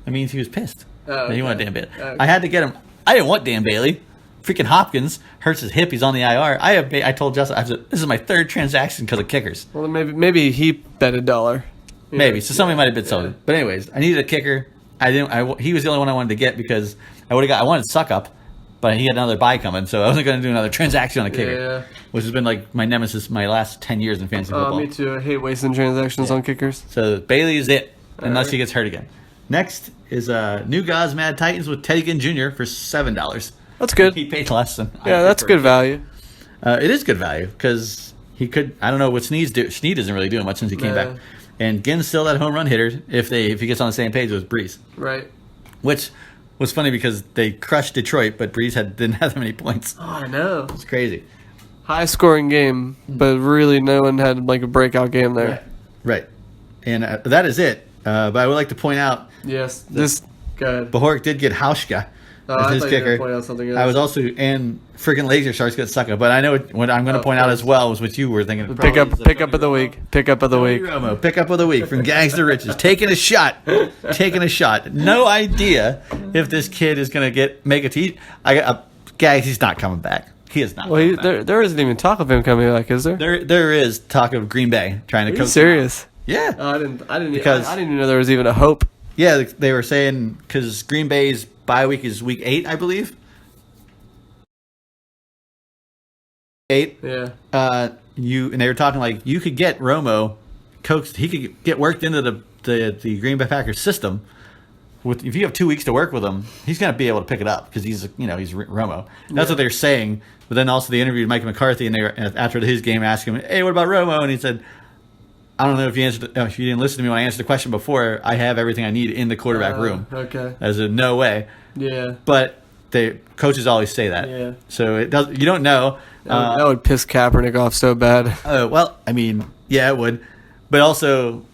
it means he was pissed. Oh, That he okay. wanted Dan Bailey. Okay. I had to get him. I didn't want Dan Bailey. Freaking Hopkins hurts his hip. He's on the IR. I told Justin, I said, this is my 3rd transaction because of kickers. Well, maybe he bet $1. Maybe. So somebody might have been sold. But anyways, I needed a kicker. He was the only one I wanted to get because I wanted Suck Up, but he had another buy coming, so I wasn't going to do another transaction on a kicker. Yeah. Which has been like my nemesis my last 10 years in fantasy football. Me too. I hate wasting transactions on kickers. So Bailey is it, unless right. he gets hurt again. Next is New Gods Mad Titans with Teddy Ginn Jr. for $7. That's good. He paid less than Yeah, that's good value. It is good value because he could. I don't know what Sneed do. Sneed isn't really doing much since he came Yeah. back, and Ginn's still that home run hitter if he gets on the same page with Breeze, Right. which was funny because they crushed Detroit, but Breeze didn't have that many points. Oh, I know. It's crazy. High scoring game, but really no one had like a breakout game there. Right, and that is it. But I would like to point out Yes. This good. Bajork did get Hauschka Oh, as I his thought you were kicker. gonna point out something else. I was also and freaking Laser Sharks got Sucker, but I know what I'm going to point out as well was what you were thinking. Pick up of the week. Pick up of the week. Romo, pick up of the week from Gags to Riches. Taking a shot. No idea if this kid is going to make a teach. Gags, he's not coming back. He is not. Well, coming back. there isn't even talk of him coming back, is there? There is talk of Green Bay trying to Are you coach. serious? Yeah. Oh, I didn't Because- I didn't even know there was even a hope. Yeah, they were saying because Green Bay's bye week is week 8, I believe. 8. Yeah. And they were talking like you could get Romo coaxed. He could get worked into the Green Bay Packers system. If you have 2 weeks to work with him, he's going to be able to pick it up because he's Romo. That's what they're saying. But then also they interviewed Mike McCarthy and they were after his game asking him, "Hey, what about Romo?" And he said, "I don't know if you didn't listen to me when I answered the question before. I have everything I need in the quarterback room." Okay. As a no way. Yeah. But the coaches always say that. Yeah. So it does. You don't know. That would piss Kaepernick off so bad. Well, I mean, yeah, it would. But also,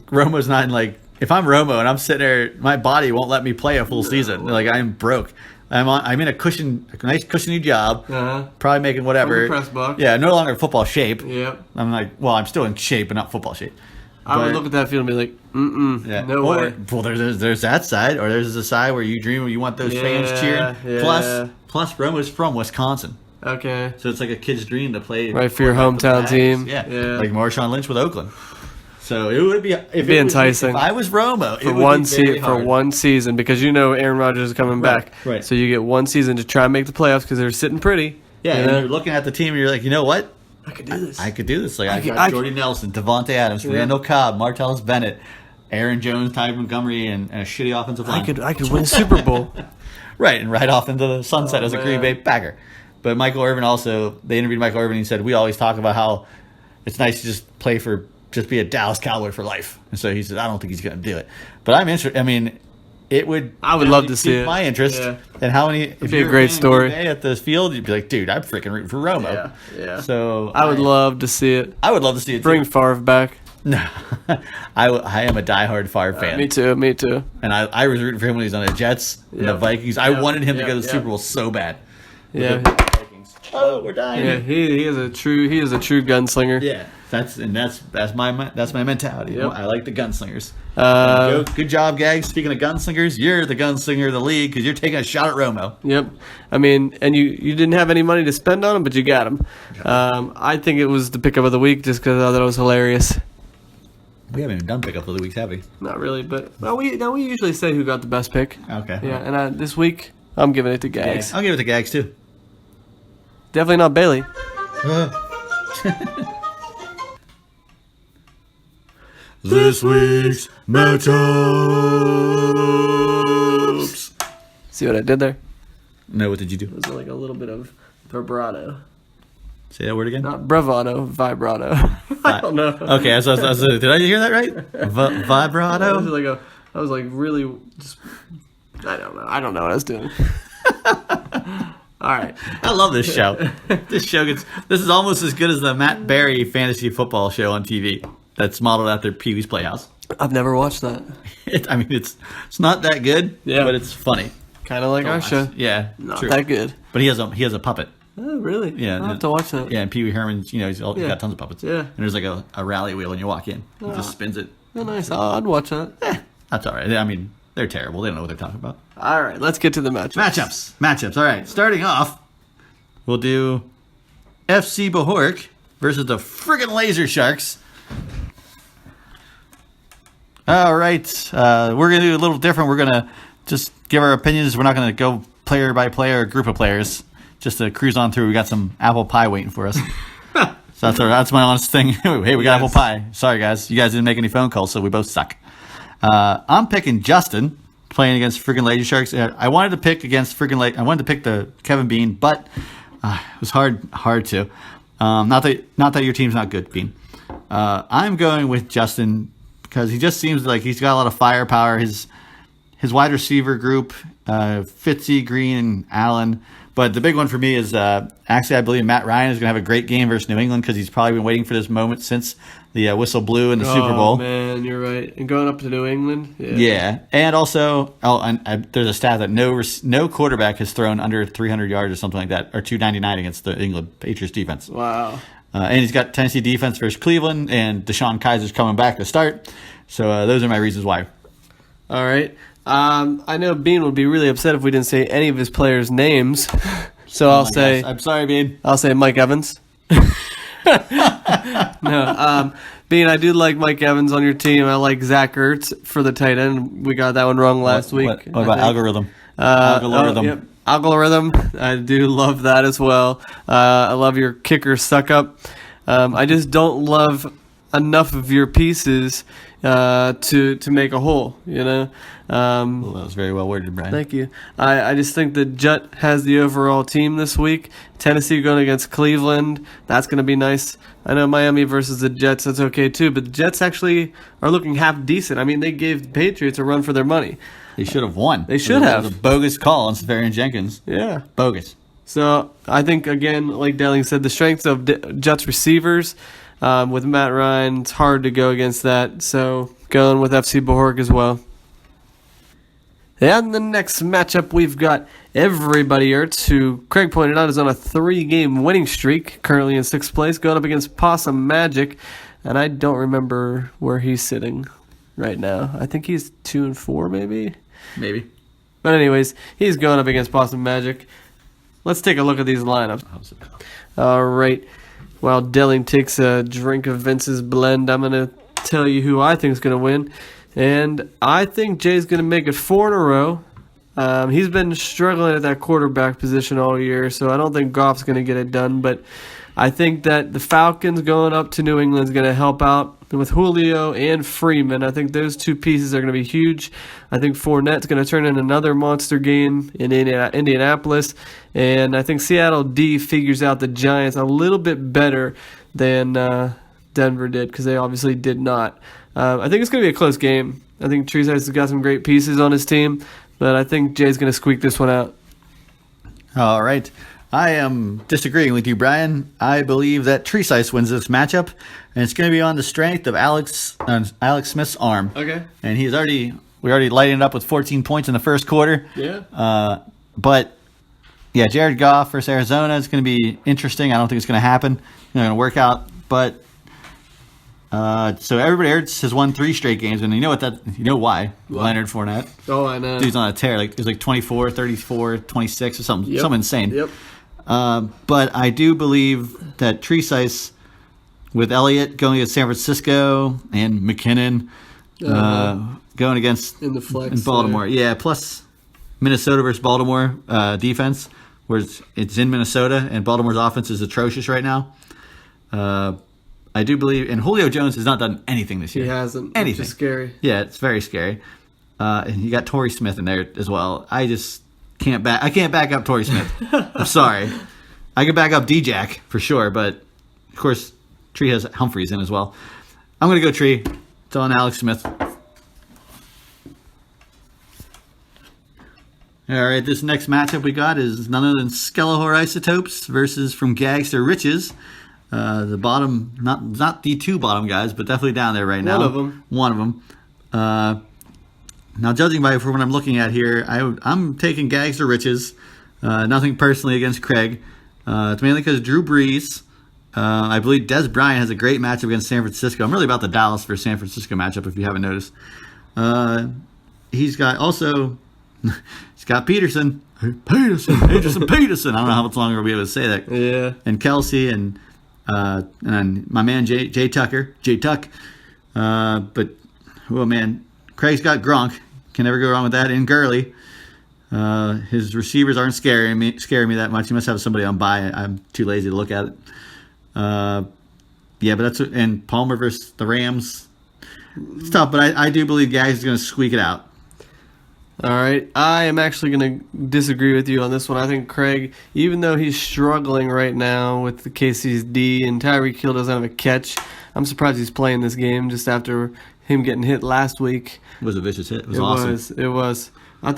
Romo's not in like if I'm Romo and I'm sitting there, my body won't let me play a full season. Like I'm broke. I'm in a nice cushiony job, probably making whatever. From the press box. Yeah, no longer football shape. Yep. I'm like, well, I'm still in shape, but not football shape. I would look at that field and be like, Yeah. no or, way. Well, there's that side, or there's the side where you dream, you want those fans cheering. Yeah. Plus, Romo's from Wisconsin, Okay. so it's like a kid's dream to play Right, for your quarterback hometown with the team. Jags. Yeah. Yeah. Like Marshawn Lynch with Oakland. So it would be enticing. If I was Romo, it For would be very for hard. one season, because Aaron Rodgers is coming back. right. So you get one season to try and make the playoffs because they're sitting pretty. Yeah, You and know? you're looking at the team, and you're like, you know what? I could do this. I could do this. Like I could- got I Jordy Nelson, Devontae Adams, Randall Cobb, Martellus Bennett, Aaron Jones, Ty Montgomery, and a shitty offensive line. I could win a Super Bowl. Right, and right off into the sunset as a Green Bay man. Packer. But Michael Irvin also, they interviewed Michael Irvin and he said, we always talk about how it's nice to just be a Dallas Cowboy for life. And so he said, I don't think he's going to do it. But I'm interested. I mean, it would. I would love to see pique it. my interest. Yeah. And how many? If be a you're great fan of story. Green Bay at this field, you'd be like, dude, I'm freaking rooting for Romo. Yeah, yeah. So I would love to see it. I would love to see it. Bring too. Favre back. No, I am a diehard Favre fan. Me too. Me too. And I was rooting for him when he was on the Jets and the Yeah. Vikings. I Yeah. wanted him to Yeah. go to the Yeah. Super Bowl so bad. Yeah. Oh, we're dying. Yeah. He is a true gunslinger. Yeah, that's my mentality. Yep. I like the gunslingers. Good job, Gags. Speaking of gunslingers, you're the gunslinger of the league because you're taking a shot at Romo. Yep. I mean, and you didn't have any money to spend on him, but you got him. I think it was the pickup of the week just because I thought it was hilarious. We haven't even done pickup of the weeks, have we? Not really, but we usually say who got the best pick. Okay. Yeah, and this week I'm giving it to Gags. I'll give it to Gags too. Definitely not Bailey. This week's matchups. See what I did there? No, what did you do? It was like a little bit of vibrato. Say that word again. Not bravado, vibrato. I don't know. Okay, did I hear that right? Vibrato. I was like really just. I don't know. I don't know what I was doing. All right. I love this show. This is almost as good as the Matt Berry fantasy football show on TV. That's modeled after Pee Wee's Playhouse. I've never watched that. It's not that good, Yeah. but it's funny. Kind of like our show. Yeah, Not true. that good. But he has a puppet. Oh, really? Yeah, I'll have to watch that. Yeah, and Pee Wee Herman's, he's Yeah. got tons of puppets. Yeah. And there's like a rally wheel when you walk in. He just spins it. Oh, nice. I'd watch that. That's all right. I mean, they're terrible. They don't know what they're talking about. All right, let's get to the match. Matchups. All right, starting off, we'll do FC Bohork versus the friggin' Laser Sharks. All right, we're going to do a little different. We're going to just give our opinions. We're not going to go player by player or group of players. Just to cruise on through. We got some apple pie waiting for us. So that's my honest thing. Hey, we got apple pie. Sorry, guys. You guys didn't make any phone calls, so we both suck. I'm picking Justin, playing against friggin' Laser Sharks. I wanted to pick against I wanted to pick the Kevin Bean, but it was hard to. Not that your team's not good, Bean. I'm going with Justin because he just seems like he's got a lot of firepower. His wide receiver group, Fitzy, Green, and Allen. But the big one for me is actually I believe Matt Ryan is going to have a great game versus New England because he's probably been waiting for this moment since the whistle blew in the Super Bowl. Oh, man, you're right. And going up to New England? Yeah. And also, there's a stat that no quarterback has thrown under 300 yards or something like that, or 299 against the England Patriots defense. Wow. And he's got Tennessee defense versus Cleveland, and Deshaun Kaiser's coming back to start. So those are my reasons why. All right. I know Bean would be really upset if we didn't say any of his players' names. So I'll say, I'm sorry, Bean. I'll say Mike Evans. No, Bean, I do like Mike Evans on your team. I like Zach Ertz for the tight end. We got that one wrong last week. What about algorithm? Algorithm. Yep. Algorithm. I do love that as well. I love your kicker suck up. I just don't love enough of your pieces to make a whole, Well, that was very well worded, Brian. Thank you. I just think that Jet has the overall team this week. Tennessee going against Cleveland. That's going to be nice. I know Miami versus the Jets. That's okay, too. But the Jets actually are looking half decent. I mean, they gave the Patriots a run for their money. They should have won. They should have. It was a bogus call on Safarian Jenkins. Yeah. Bogus. So I think, again, like Delling said, the strengths of Jets receivers, With Matt Ryan, it's hard to go against that. So going with FC Bohork as well. And the next matchup, we've got Everybody Ertz, who Craig pointed out is on a 3-game winning streak, currently in 6th place, going up against Possum Magic. And I don't remember where he's sitting right now. I think he's 2-4 maybe? Maybe. But anyways, he's going up against Possum Magic. Let's take a look at these lineups. All right. While Delling takes a drink of Vince's blend, I'm going to tell you who I think is going to win. And I think Jay's going to make it 4 in a row. He's been struggling at that quarterback position all year, so I don't think Goff's going to get it done. But I think that the Falcons going up to New England is going to help out with Julio and Freeman. I think those two pieces are going to be huge. I think Fournette's going to turn in another monster game in Indianapolis. And I think Seattle D figures out the Giants a little bit better than Denver did, because they obviously did not. I think it's going to be a close game. I think Treesize has got some great pieces on his team, but I think Jay's going to squeak this one out. All right. I am disagreeing with you, Brian. I believe that Treesize wins this matchup, and it's going to be on the strength of Alex Smith's arm. Okay. And we already lighted it up with 14 points in the first quarter. Yeah. But yeah, Jared Goff versus Arizona is going to be interesting. I don't think it's going to happen. It's not going to work out. But so Everybody Ertz has won 3 straight games, and you know why? What? Leonard Fournette. Oh, I know. Dude's on a tear. It was like 24, 34, 26 or something. Yep. Something insane. Yep. But I do believe that Treesize, with Elliott going against San Francisco and McKinnon going against In the flex, in Baltimore. Yeah, plus Minnesota versus Baltimore defense, where it's in Minnesota, and Baltimore's offense is atrocious right now. I do believe, and Julio Jones has not done anything this year. He hasn't. Anything. Which is scary. Yeah, it's very scary. And you got Torrey Smith in there as well. I just can't back up Torrey Smith. I'm sorry. I can back up D-Jack for sure, but of course Tree has Humphreys in as well. I'm going to go Tree. It's on Alex Smith. All right, this next matchup we got is none other than Skellahor Isotopes versus From Gags to Riches. The bottom, not the 2 bottom guys, but definitely down there right now. One of them. Now, judging by from what I'm looking at here, I'm taking Gags to Riches. Nothing personally against Craig. It's mainly because Drew Brees. I believe Des Bryant has a great matchup against San Francisco. I'm really about the Dallas versus San Francisco matchup, if you haven't noticed. He's got Peterson. Peterson. I don't know how much longer we'll be able to say that. Yeah. And Kelsey and my man Jay Tucker. But, oh man, Craig's got Gronk. Can never go wrong with that. And Gurley. His receivers aren't scaring me that much. He must have somebody on bye. I'm too lazy to look at it. Yeah, but and Palmer versus the Rams. It's tough, but I do believe Gags is going to squeak it out. All right. I am actually going to disagree with you on this one. I think Craig, even though he's struggling right now with the KC's D and Tyreek Hill doesn't have a catch, I'm surprised he's playing this game just after him getting hit last week. It was a vicious hit. It was awesome. It was. I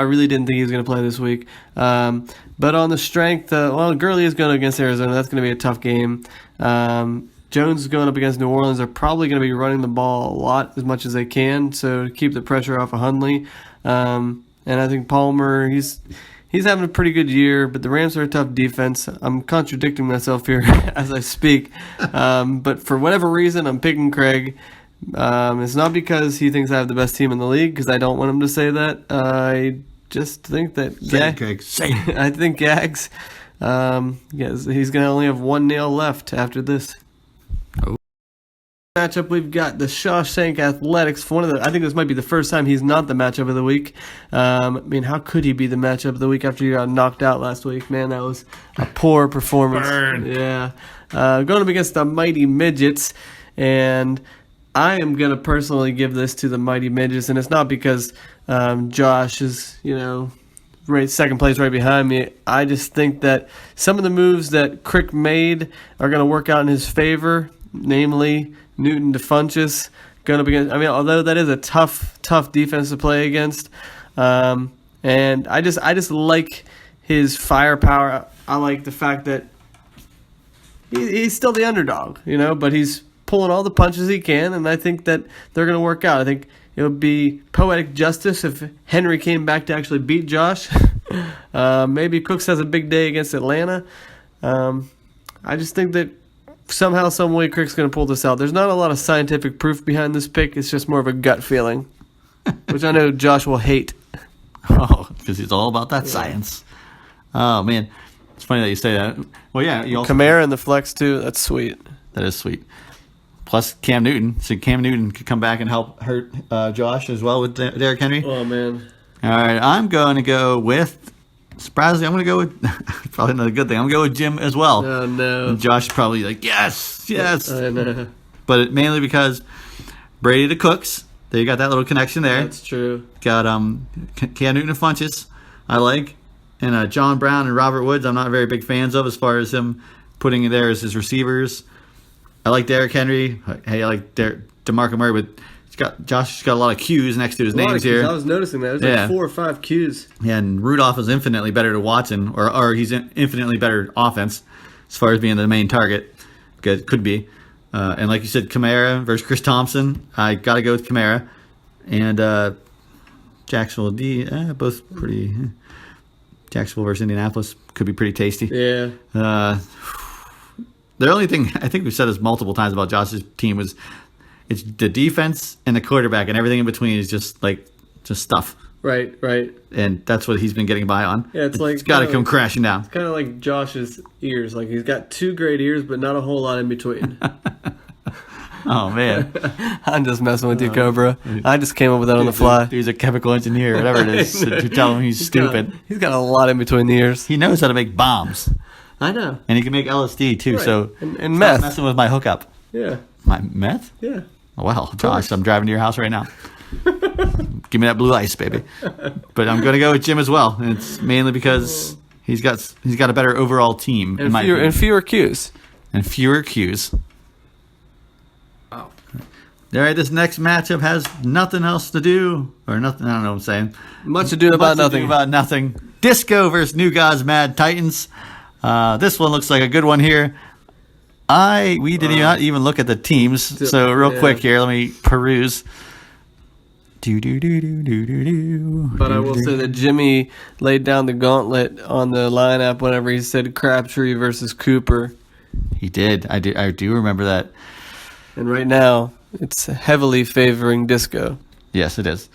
really didn't think he was going to play this week. But on the strength, Gurley is going against Arizona. That's going to be a tough game. Jones is going up against New Orleans. They're probably going to be running the ball a lot, as much as they can, so to keep the pressure off of Hundley. And I think Palmer, he's having a pretty good year, but the Rams are a tough defense. I'm contradicting myself here as I speak. But for whatever reason, I'm picking Craig. It's not because he thinks I have the best team in the league, because I don't want him to say that. I just think that I think Gags, he's going to only have 1 nail left after this. Matchup, we've got the Shawshank Athletics. I think this might be the first time he's not the matchup of the week. How could he be the matchup of the week after he got knocked out last week? Man, that was a poor performance. Burn. Yeah. Going up against the Mighty Midgets, and I am going to personally give this to the Mighty Midgets, and it's not because Josh is, right second place right behind me. I just think that some of the moves that Crick made are going to work out in his favor, namely Newton DeFunchess going up against. Although that is a tough defense to play against, and I just like his firepower. I like the fact that he's still the underdog, but he's pulling all the punches he can, and I think that they're going to work out. I think it would be poetic justice if Henry came back to actually beat Josh. Maybe Cooks has a big day against Atlanta. I just think that somehow, some way, Crick's going to pull this out. There's not a lot of scientific proof behind this pick. It's just more of a gut feeling, which I know Josh will hate. Oh, because he's all about that science. Oh, man. It's funny that you say that. Well, yeah. You also, Kamara in the flex, too. That's sweet. that is sweet. Plus Cam Newton. So Cam Newton could come back and help hurt Josh as well with Derrick Henry. Oh, man. All right. I'm going to go with, surprisingly, I'm going to go with, probably not a good thing, I'm going to go with Jim as well. Oh, no. And Josh is probably like, yes. I know. But mainly because Brady to Cooks. There you got that little connection there. That's true. Got Cam Newton and Funches, I like. And John Brown and Robert Woods, I'm not very big fans of as far as him putting it there as his receivers. I like Derrick Henry. Hey, I like DeMarco Murray, but Josh has got a lot of Q's next to his names here. I was noticing that. There's like 4 or 5 Qs. Yeah, and Rudolph is infinitely better to Watson, or he's infinitely better offense as far as being the main target. Could be. And like you said, Kamara versus Chris Thompson. I got to go with Kamara. And Jacksonville D, both pretty. Jacksonville versus Indianapolis could be pretty tasty. Yeah. The only thing, I think we've said this multiple times about Josh's team, was it's the defense and the quarterback, and everything in between is just stuff. Right. And that's what he's been getting by on. Yeah, it's got to come crashing down. It's kind of like Josh's ears. Like, he's got 2 great ears, but not a whole lot in between. Oh, man. I'm just messing with you, Cobra. I just came up with that on the fly. He's a chemical engineer, whatever it is, to tell him he's stupid. He's got a lot in between the ears. He knows how to make bombs. I know. And he can make LSD, too, Right. so And stop meth. messing with my hookup. Yeah. My meth? Yeah. Well, Josh, I'm driving to your house right now. Give me that blue ice, baby. But I'm going to go with Jim as well. And it's mainly because he's got a better overall team, in my opinion. And fewer Qs. And fewer Qs. Wow. All right, this next matchup has nothing else to do, or nothing, I don't know what I'm saying. Much ado about Much ado nothing. about nothing. Disco versus New Gods Mad Titans. This one looks like a good one here. We did not even look at the teams, so real quick here, let me peruse. But I will say that Jimmy laid down the gauntlet on the lineup whenever he said Crabtree versus Cooper. He did. I do remember that. And right now, it's heavily favoring Disco. Yes, it is.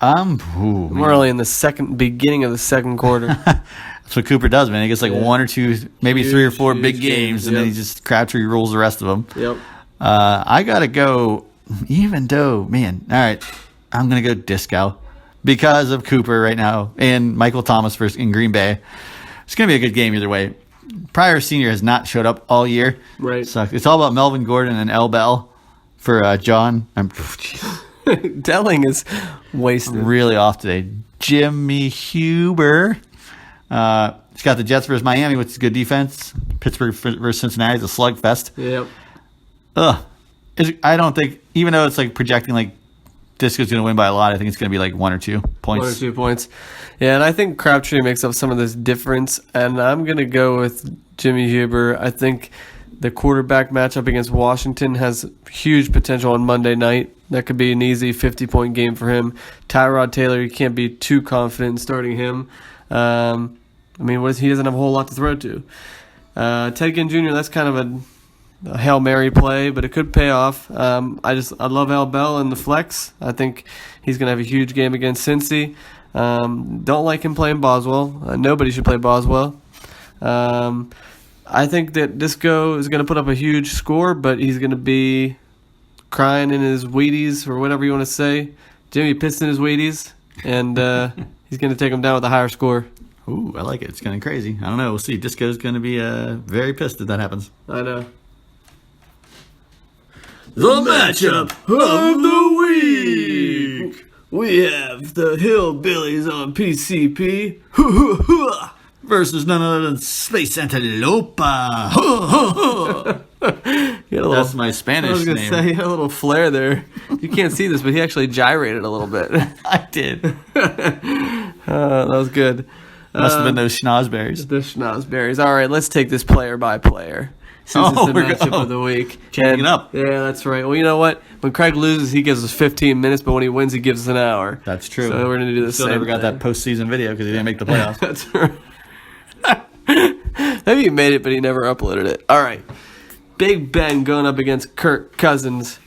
We're only in the beginning of the second quarter. That's what Cooper does, man. He gets like 1 or 2, maybe 3 or 4 Huge big games, and then he just Crabtree rules the rest of them. Yep. I gotta go. Even though, man, all right, I'm gonna go Disco because of Cooper right now and Michael Thomas in Green Bay. It's gonna be a good game either way. Pryor Senior has not showed up all year. Right. So it's all about Melvin Gordon and L. Bell for John. I'm Delling is wasted. really off today. Jimmy Huber. He's got the Jets versus Miami, which is good defense. Pittsburgh versus Cincinnati is a slugfest. Yep. I don't think, even though it's like projecting like Disco's going to win by a lot, I think it's going to be like 1 or 2 points. 1 or 2 points. Yeah, and I think Crabtree makes up some of this difference, and I'm going to go with Jimmy Huber. I think the quarterback matchup against Washington has huge potential on Monday night. That could be an easy 50-point game for him. Tyrod Taylor, you can't be too confident in starting him. He doesn't have a whole lot to throw to. Ted Ginn Jr., that's kind of a Hail Mary play, but it could pay off. I love Al Bell in the flex. I think he's going to have a huge game against Cincy. Don't like him playing Boswell. Nobody should play Boswell. I think that Disco is going to put up a huge score, but he's going to be crying in his Wheaties or whatever you want to say. Jimmy pissed in his Wheaties, and he's going to take him down with a higher score. Ooh, I like it. It's kind of crazy. I don't know. We'll see. Disco's going to be very pissed if that happens. I know. The matchup of the week. We have the Hillbillies on PCP versus none other than Space Antelope. That's my Spanish I was gonna name. say, he had a little flair there. You can't see this, but he actually gyrated a little bit. I did. That was good. Must have been those schnozberries. The schnozberries. All right, let's take this player by player. since it's the we're matchup going. of the week. Changing it up. Yeah, that's right. Well, you know what? When Craig loses, he gives us 15 minutes, but when he wins, he gives us an hour. That's true. So we're going to do the Still same never got thing. that postseason video because he didn't make the playoffs. That's right. Maybe he made it, but he never uploaded it. All right. Big Ben going up against Kirk Cousins.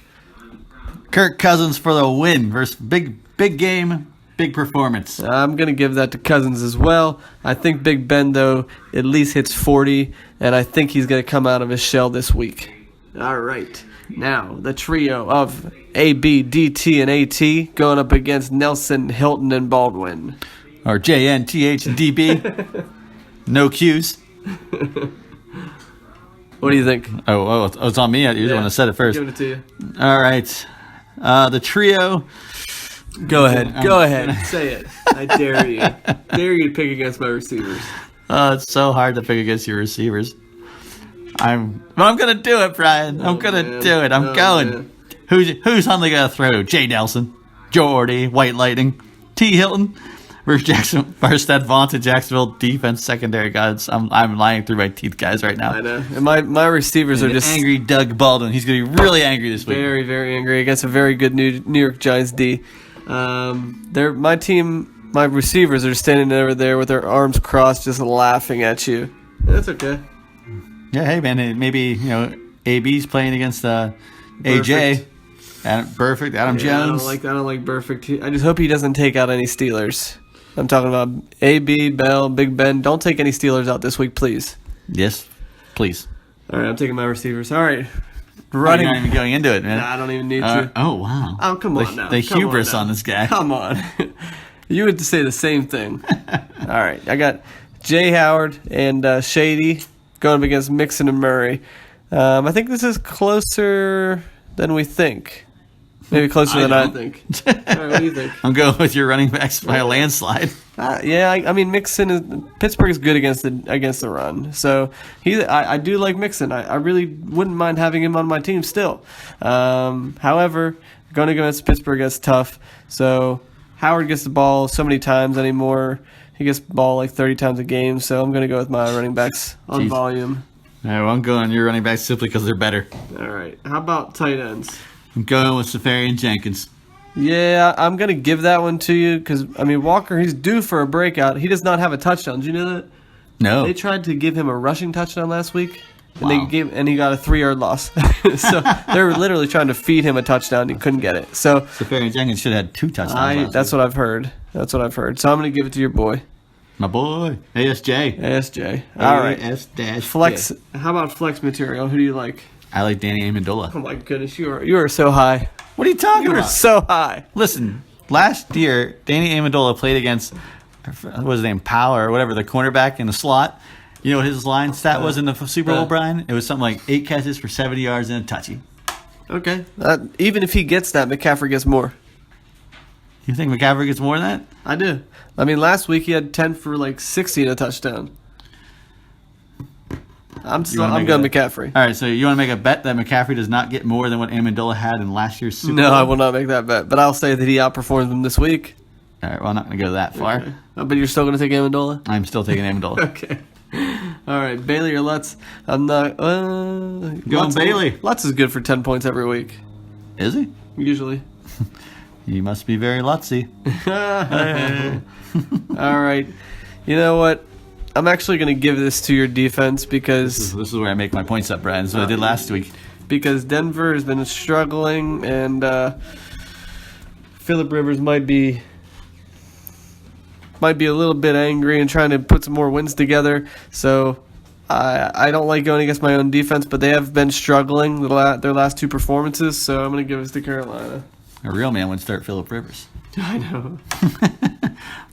Kirk Cousins for the win versus big game, big performance. I'm going to give that to Cousins as well. I think Big Ben, though, at least hits 40, and I think he's going to come out of his shell this week. All right. Now, the trio of AB, DT, and AT going up against Nelson, Hilton, and Baldwin. Or JNTH and DB. No Q's. What do you think? Oh, it's on me. You're the one that said it first. Give it to you. All right. The trio. Go ahead. Go ahead. Say it. I dare you. Dare you to pick against my receivers. It's so hard to pick against your receivers. But I'm gonna do it, Brian. I'm gonna do it. I'm going. Man. Who's Hundley gonna throw? Jay Nelson, Jordy, White Lightning, T. Hilton versus that vaunted Jacksonville defense secondary guys. I'm lying through my teeth, guys, right now. I know. And my receivers are And just angry Doug Baldwin. He's gonna be really angry this week. very, very angry against a very good New York Giants D. My team, my receivers are standing over there with their arms crossed, just laughing at you. That's okay. Yeah, hey man, maybe AB's playing against AJ, Perfect, Adam Jones. I don't like Perfect. I just hope he doesn't take out any Steelers. I'm talking about AB, Bell, Big Ben. Don't take any Steelers out this week, please. Yes, please. All right, I'm taking my receivers. All right, You're running. not even going into it, man. Nah, I don't even need to. Oh wow. Oh, come on now. The Come hubris now. on this guy. Come on. You would say the same thing. All right. I got Jay Howard and Shady going up against Mixon and Murray. I think this is closer than we think. Maybe closer than I don't. think. All right, what do you think? I'm going with your running backs by a landslide. Yeah, I mean Pittsburgh is good against the run, so I do like Mixon. I really wouldn't mind having him on my team still. However, going against Pittsburgh is tough. So Howard gets the ball so many times anymore. He gets the ball like 30 times a game. So I'm going to go with my running backs on Jeez. volume. All right, well, I'm going on your running backs simply because they're better. All right. How about tight ends? I'm going with Safarian Jenkins. Yeah, I'm going to give that one to you because, Walker, he's due for a breakout. He does not have a touchdown. Did you know that? No. They tried to give him a rushing touchdown last week, and Wow. he got a 3-yard loss. So they were literally trying to feed him a touchdown. He couldn't get it. So Safarian Jenkins should have had 2 touchdowns. that's what I've heard. That's what I've heard. So I'm going to give it to your boy, My boy, ASJ. ASJ. All right. AS-J. Flex. How about flex material? Who do you like? I like Danny Amendola. Oh my goodness, you are so high. What are you talking You are about? so high. Listen, last year, Danny Amendola played against, what was his name, Powell or whatever, the cornerback in the slot. You know what his line stat was in the Super Bowl, Brian? It was something like 8 catches for 70 yards and a touchy. Okay. Even if he gets that, McCaffrey gets more. You think McCaffrey gets more than that? I do. Last week he had 10 for like 60 and a touchdown. I'm wanna going make McCaffrey. All right, so you want to make a bet that McCaffrey does not get more than what Amendola had in last year's Super Bowl? No, I will not make that bet, but I'll say that he outperforms him this week. All right, well, I'm not going to go that far. Okay. But you're still going to take Amendola? I'm still taking Amendola. Okay. All right, Bailey or Lutz? I'm not. Lutz, Bailey. Lutz is good for 10 points every week, Is he? usually. You must be very lutsy. All right. You know what? I'm actually going to give this to your defense because This is where I make my points up, Brian. This is what I did last week. Denver has been struggling and Phillip Rivers might be a little bit angry and trying to put some more wins together. So I don't like going against my own defense, but they have been struggling their last 2 performances. So I'm going to give this to Carolina. A real man would start Phillip Rivers. I know.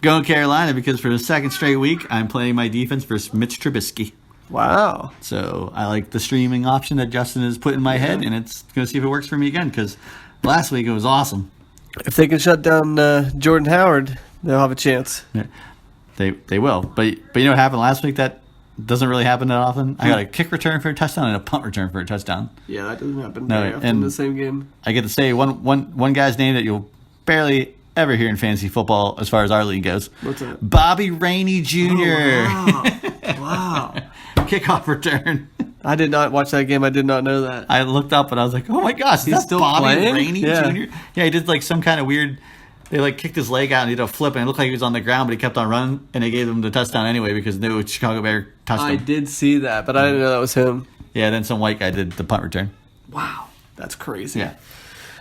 Going Carolina because for the second straight week, I'm playing my defense versus Mitch Trubisky. Wow. So I like the streaming option that Justin has put in my head, and it's going to see if it works for me again because last week it was awesome. If they can shut down Jordan Howard, they'll have a chance. They will. But you know what happened last week that doesn't really happen that often? I got a kick return for a touchdown and a punt return for a touchdown. Yeah, that doesn't happen No, very often and- in the same game. I get to say one guy's name that you'll barely ever hear in fantasy football as far as our league goes. What's that? Bobby Rainey Jr. Wow. Kickoff return. I did not watch that game. I did not know that. I looked up and I was like, oh my gosh, He's is that still Bobby playing? Rainey Yeah. Jr.? Yeah, he did like some kind of weird. They like kicked his leg out and he did a flip and it looked like he was on the ground, but he kept on running and they gave him the touchdown anyway because no Chicago Bear touched I him. did see that, but I didn't know that was him. Yeah, then some white guy did the punt return. Wow, that's crazy. Yeah.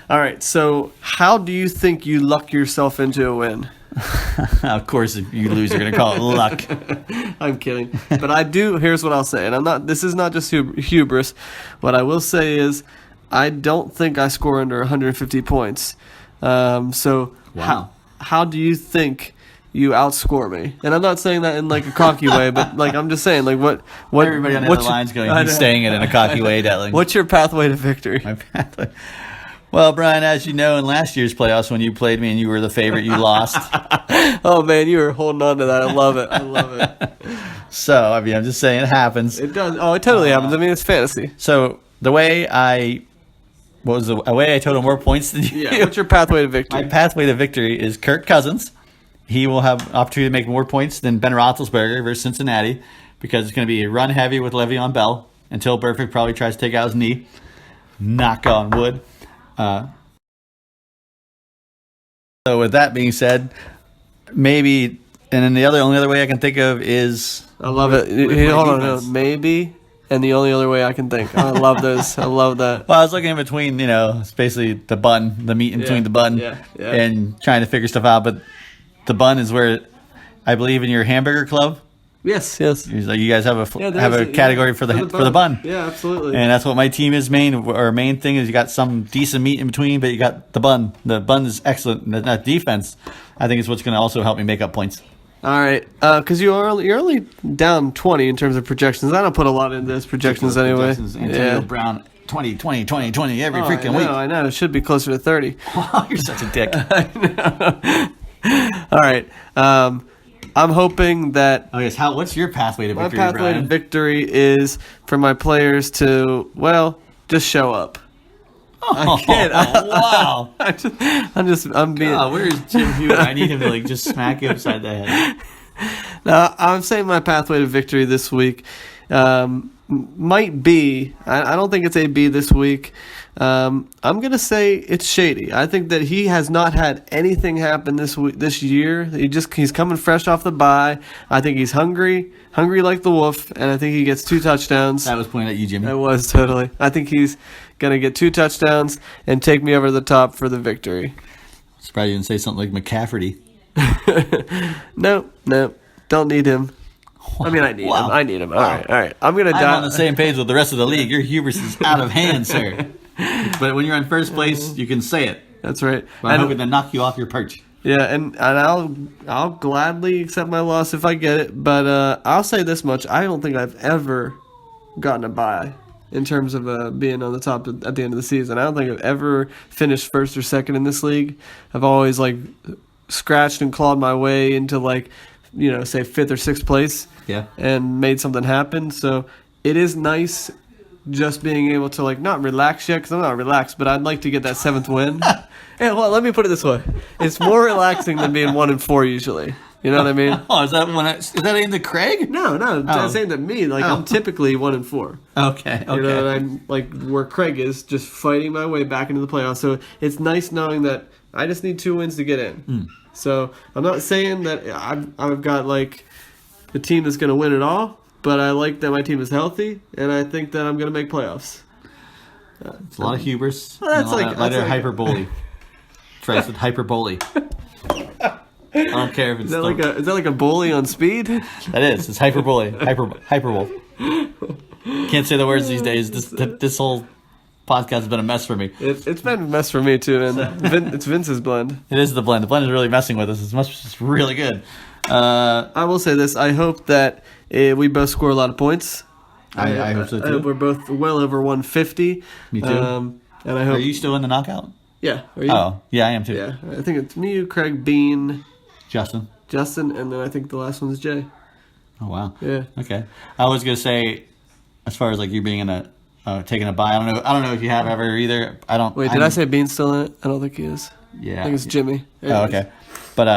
All right, so how do you think you luck yourself into a win? Of course, if you lose, you're going to call it luck. I'm kidding, but I do. Here's what I'll say, and I'm not. This is not just hubris. What I will say is, I don't think I score under 150 points. So Wow. how do you think you outscore me? And I'm not saying that in like a cocky way, but like I'm just saying like what Everybody on the what's other line's going, I he's know. saying it in a cocky way, Detling. What's your pathway to victory? My pathway. Well, Brian, as you know, in last year's playoffs when you played me and you were the favorite, you lost. Oh man, you were holding on to that. I love it. I love it. So, I mean, I'm just saying it happens. It does. Oh, it totally happens. I mean, it's fantasy. So, the way I totaled more points than you. Yeah. What's your pathway to victory? My pathway to victory is Kirk Cousins. He will have opportunity to make more points than Ben Roethlisberger versus Cincinnati because it's going to be a run heavy with Le'Veon Bell until Burfict probably tries to take out his knee. Knock on wood. So with that being said, maybe, and then the only other way I can think of is I love it. with Hey, my hold on, defense. no, maybe, and the only other way I can think. I love this. I love that. Well, I was looking in between, it's basically the bun, the meat in between the bun, yeah. and trying to figure stuff out. But the bun is where I believe in your hamburger club. Yes, yes. He's like, you guys have a Yeah, have a there's category for the bun. Yeah, absolutely. And that's what my team is main thing is you got some decent meat in between, but you got the bun. The bun is excellent. And that defense, I think, is what's going to also help me make up points. All right, because you're only down 20 in terms of projections. I don't put a lot into those projections anyway. Antonio Brown, 20, every freaking week. I know. It should be closer to 30. You're such a dick. All right. I'm hoping that Oh, yes. What's your pathway to my victory, pathway Brian? to victory is for my players to, well, just show up. I can't. Wow. I'm being. Oh, where's Jim Hewitt? I need him to just smack you upside the head. Now, I'm saying my pathway to victory this week might be. I don't think it's a B this week. I'm gonna say it's Shady. I think that he has not had anything happen this year. He's coming fresh off the bye. I think he's hungry like the wolf, and I think he gets 2 touchdowns. That was pointed at you, Jimmy. I was totally. I think he's gonna get 2 touchdowns and take me over the top for the victory. Surprised you didn't say something like McCafferty. No, don't need him. I mean, I need him. I need him. All right. I'm gonna I'm die on the same page with the rest of the league. Your hubris is out of hand, sir. But when you're in first place, you can say it. That's right. I'm hoping to knock you off your perch. Yeah, and I'll gladly accept my loss if I get it. But I'll say this much: I don't think I've ever gotten a bye in terms of being on the top at the end of the season. I don't think I've ever finished first or second in this league. I've always scratched and clawed my way into say 5th or 6th place. Yeah. And made something happen. So it is nice just being able to not relax yet, because I'm not relaxed, but I'd like to get that 7th win. Yeah, well, let me put it this way: it's more relaxing than being 1-4 usually. You know what I mean? Oh, is that aimed at Craig? No, that's aimed at me. I'm typically 1-4. Okay. You know, and I'm where Craig is, just fighting my way back into the playoffs. So it's nice knowing that I just need 2 wins to get in. So I'm not saying that I've got the team that's going to win it all, but I like that my team is healthy, and I think that I'm going to make playoffs. It's a lot of hubris. Well, that's and a like- lot of that's like- hyperbole. Tries with hyperbole. I don't care if it's Is that like a bully on speed? that is. It's hyperbole. Hyperbole. Can't say the words these days. This whole podcast has been a mess for me. It's been a mess for me too, and it's Vince's blend. It is the blend. The blend is really messing with us. It's really good. I will say this: I hope that we both score a lot of points. I hope so I hope too. we're both well over 150. Me too. And I hope. Are you still in the knockout? Yeah. Are you? Oh, yeah, I am too. Yeah. I think it's me, you, Craig, Bean, Justin. Justin, and then I think the last one's Jay. Oh, wow. Yeah. Okay. I was gonna say, as far as you being in taking a bye, I don't know if you have ever either. I don't. Wait, did I say Bean's still in it? I don't think he is. Yeah. I think it's Jimmy. Oh, okay. But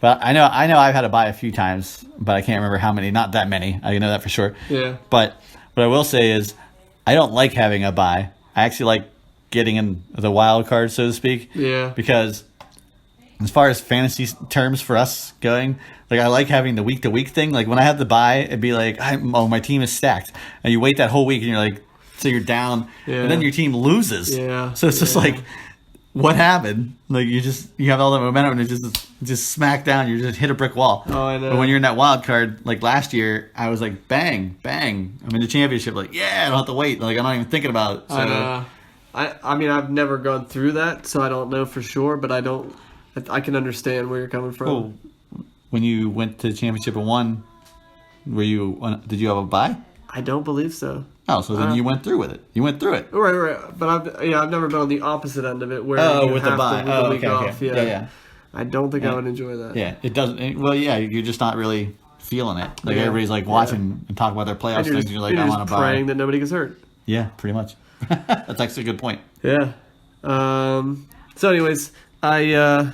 I know I've had a bye a few times, but I can't remember how many. Not that many. I know that for sure. Yeah. But What I will say is, I don't like having a bye. I actually like getting in the wild card, so to speak. Yeah. Because as far as fantasy terms for us going, like I like having the week to week thing. Like when I have the bye, it'd be like, my team is stacked, and you wait that whole week, and you're like, so you're down, and then your team loses. Yeah. So it's just like, what happened? Like you have all that momentum, and it just smack down. You just hit a brick wall. Oh, I know. But when you're in that wild card, like last year, I was like, bang, bang. I'm in the championship. Like, yeah, I don't have to wait. Like I'm not even thinking about it. So, I mean, I've never gone through that, so I don't know for sure, but I can understand where you're coming from. oh, when you went to the championship and won, did you have a bye? I don't believe so. Oh, so then you went through with it. You went through it. Right. But I've never been on the opposite end of it where you with the have bye. to Oh, week okay. off. Yeah. I don't think Yeah. I would enjoy that. Yeah, it doesn't. Well, yeah, you're just not really feeling it. Like Yeah. everybody's like watching and talking about their playoffs And you're things. just, And you're like, you're I just want to buy. praying that nobody gets hurt. Yeah, pretty much. That's actually a good point. Yeah. So, anyways, I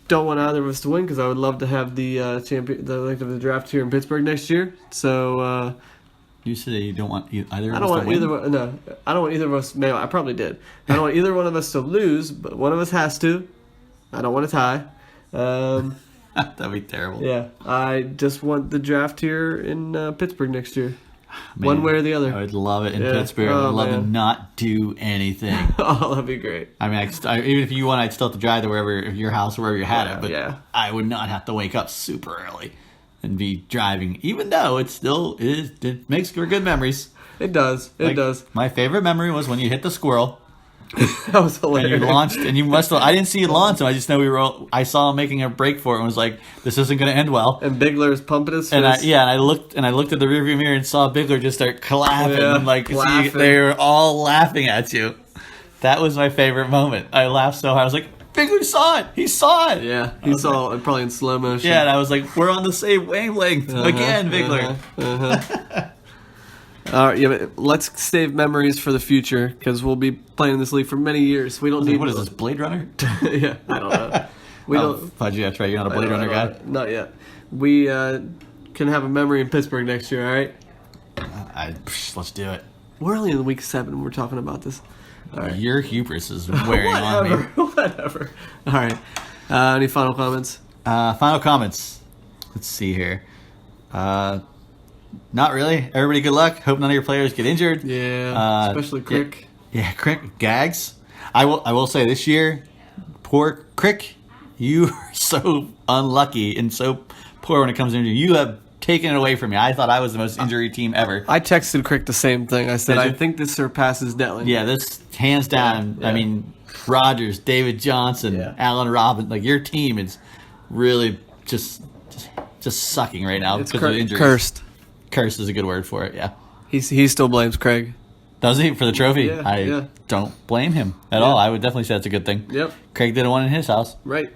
don't want either of us to win because I would love to have the the draft here in Pittsburgh next year. So You said you don't want either I of don't us want to win. either. No, I don't want either of us. No, I probably did. I don't want either one of us to lose, but one of us has to. I don't want to tie. That'd be terrible. Yeah, I just want the draft here in Pittsburgh next year. Man, One way or the I other. would love it in Yeah. Pittsburgh. Oh, I'd love to man. not do anything. Oh, that'd be great. I mean, even if you won, I'd still have to drive to wherever your house or wherever you had it. But Yeah. I would not have to wake up super early and be driving, even though it makes for good memories. It does. It Like, does. My favorite memory was when you hit the squirrel That was and you hilarious. launched, and you must have. I didn't see it launch, so I just know I saw him making a break for it and was like, "This isn't going to end well." And Bigler's pumping his fist. And I looked at the rearview mirror and saw Bigler just start clapping, Yeah, and like laughing. they were all laughing at you. That was my favorite moment. I laughed so hard. I was like, Bigler saw it. He saw it. Yeah, he saw it probably in slow motion. Yeah, and I was like, we're on the same wavelength again, Bigler. All right, yeah, but let's save memories for the future because we'll be playing in this league for many years. We don't need What is this, Blade Runner? Yeah, I don't know. We don't. How'd you? That's right. You're not a Blade Runner guy. Not yet. We can have a memory in Pittsburgh next year. All right. Let's do it. We're only in week 7. We're talking about this. All right. Your hubris is wearing on me. Whatever. All right. Any final comments? Final comments. Let's see here. Not really. Everybody, good luck. Hope none of your players get injured. Yeah, especially Crick. Yeah, Crick. Gags. I will say this year, poor Crick, you are so unlucky and so poor when it comes to injury. You have taken it away from me. I thought I was the most injury team ever. I texted Crick the same thing. I said, Did you? I think this surpasses Detling. Yeah, this hands down. Yeah. I mean, Rogers, David Johnson, Yeah. Allen Robinson. Like your team is really just sucking right now It's because of injuries. cursed. Cursed is a good word for it. Yeah. He still blames Craig. Does he for the trophy? Yeah, I yeah. don't blame him at all. I would definitely say that's a good thing. Yep. Craig did one in his house. Right.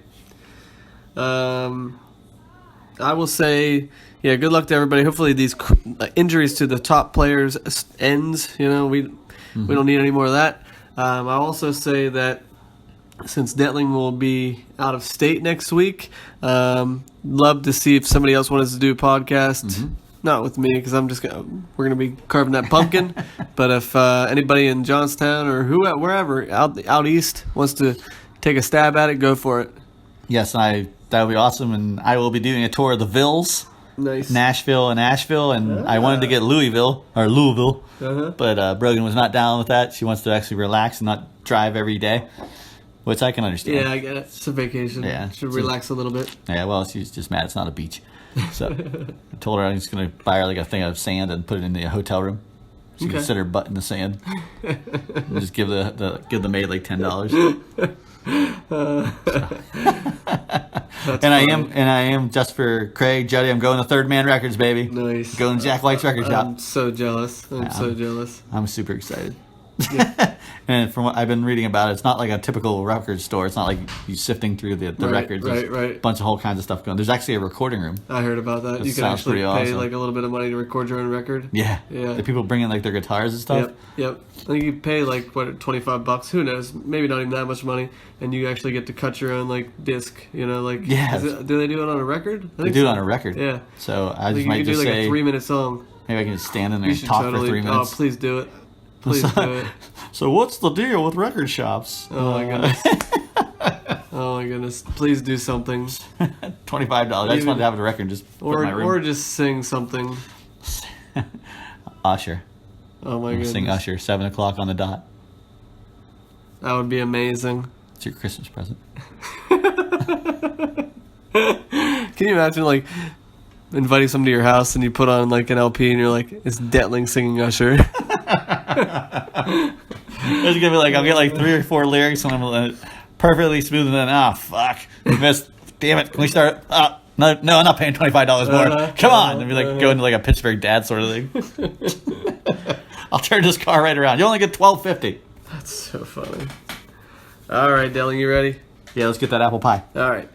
I will say, yeah, good luck to everybody. Hopefully these injuries to the top players ends. You know, we don't need any more of that. I'll also say that since Detling will be out of state next week, love to see if somebody else wants to do a podcast. Not with me because we're gonna be carving that pumpkin. But if anybody in Johnstown or wherever out east wants to take a stab at it, go for it. Yes, that would be awesome. And I will be doing a tour of the Villes, Nice. Nashville and Asheville. And I wanted to get Louisville, but Brogan was not down with that. She wants to actually relax and not drive every day, which I can understand. Yeah, I get it. It's a vacation. Yeah. Should relax a little bit. Yeah, well, she's just mad it's not a beach. So I told her I was going to buy her like a thing of sand and put it in the hotel room. She can Okay. sit her butt in the sand. And just give the maid like $10. And I am just for Craig, Juddy. I'm going to Third Man Records, baby. Nice. Going to Jack White's record shop. I'm so jealous. I'm so jealous. I'm super excited. And from what I've been reading about it, it's not like a typical record store. It's not like you sifting through the Right, records. There's right. a bunch of whole kinds of stuff going. There's actually a recording room. I heard about that. You can sounds actually pretty pay awesome. like a little bit of money to record your own record. Yeah. Yeah. The people bring in like their guitars and stuff. Yep. I think you pay like $25. Who knows? Maybe not even that much money, and you actually get to cut your own like disc. You know, like Yeah. do they do it on a record? I They think do it so. on a record. Yeah. So I I just think you might can do just like say a 3-minute song. Maybe I can just stand in there You and should talk totally. for 3 minutes. Oh, please do it. Please do it. So what's the deal with record shops? Oh my goodness. Oh my goodness. Please do something. $25. I just Even- wanted to have a record just put in my room. Or just sing something. Usher. Oh my goodness. Sing Usher, 7 o'clock on the dot. That would be amazing. It's your Christmas present. Can you imagine like inviting somebody to your house and you put on like an LP and you're like, it's Detling singing Usher. It's gonna be like, I'll get like 3 or 4 lyrics and I'm perfectly smooth and then, fuck, we missed. Damn it, can we start? No, I'm not paying $25 more. Come on. And be like, go into like a Pittsburgh dad sort of thing. I'll turn this car right around. You only get $12.50. That's so funny. All right, Detling, you ready? Yeah, let's get that apple pie. All right.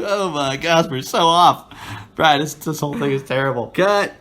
Oh my gosh, we're so off. Brian, this whole thing is terrible. Cut.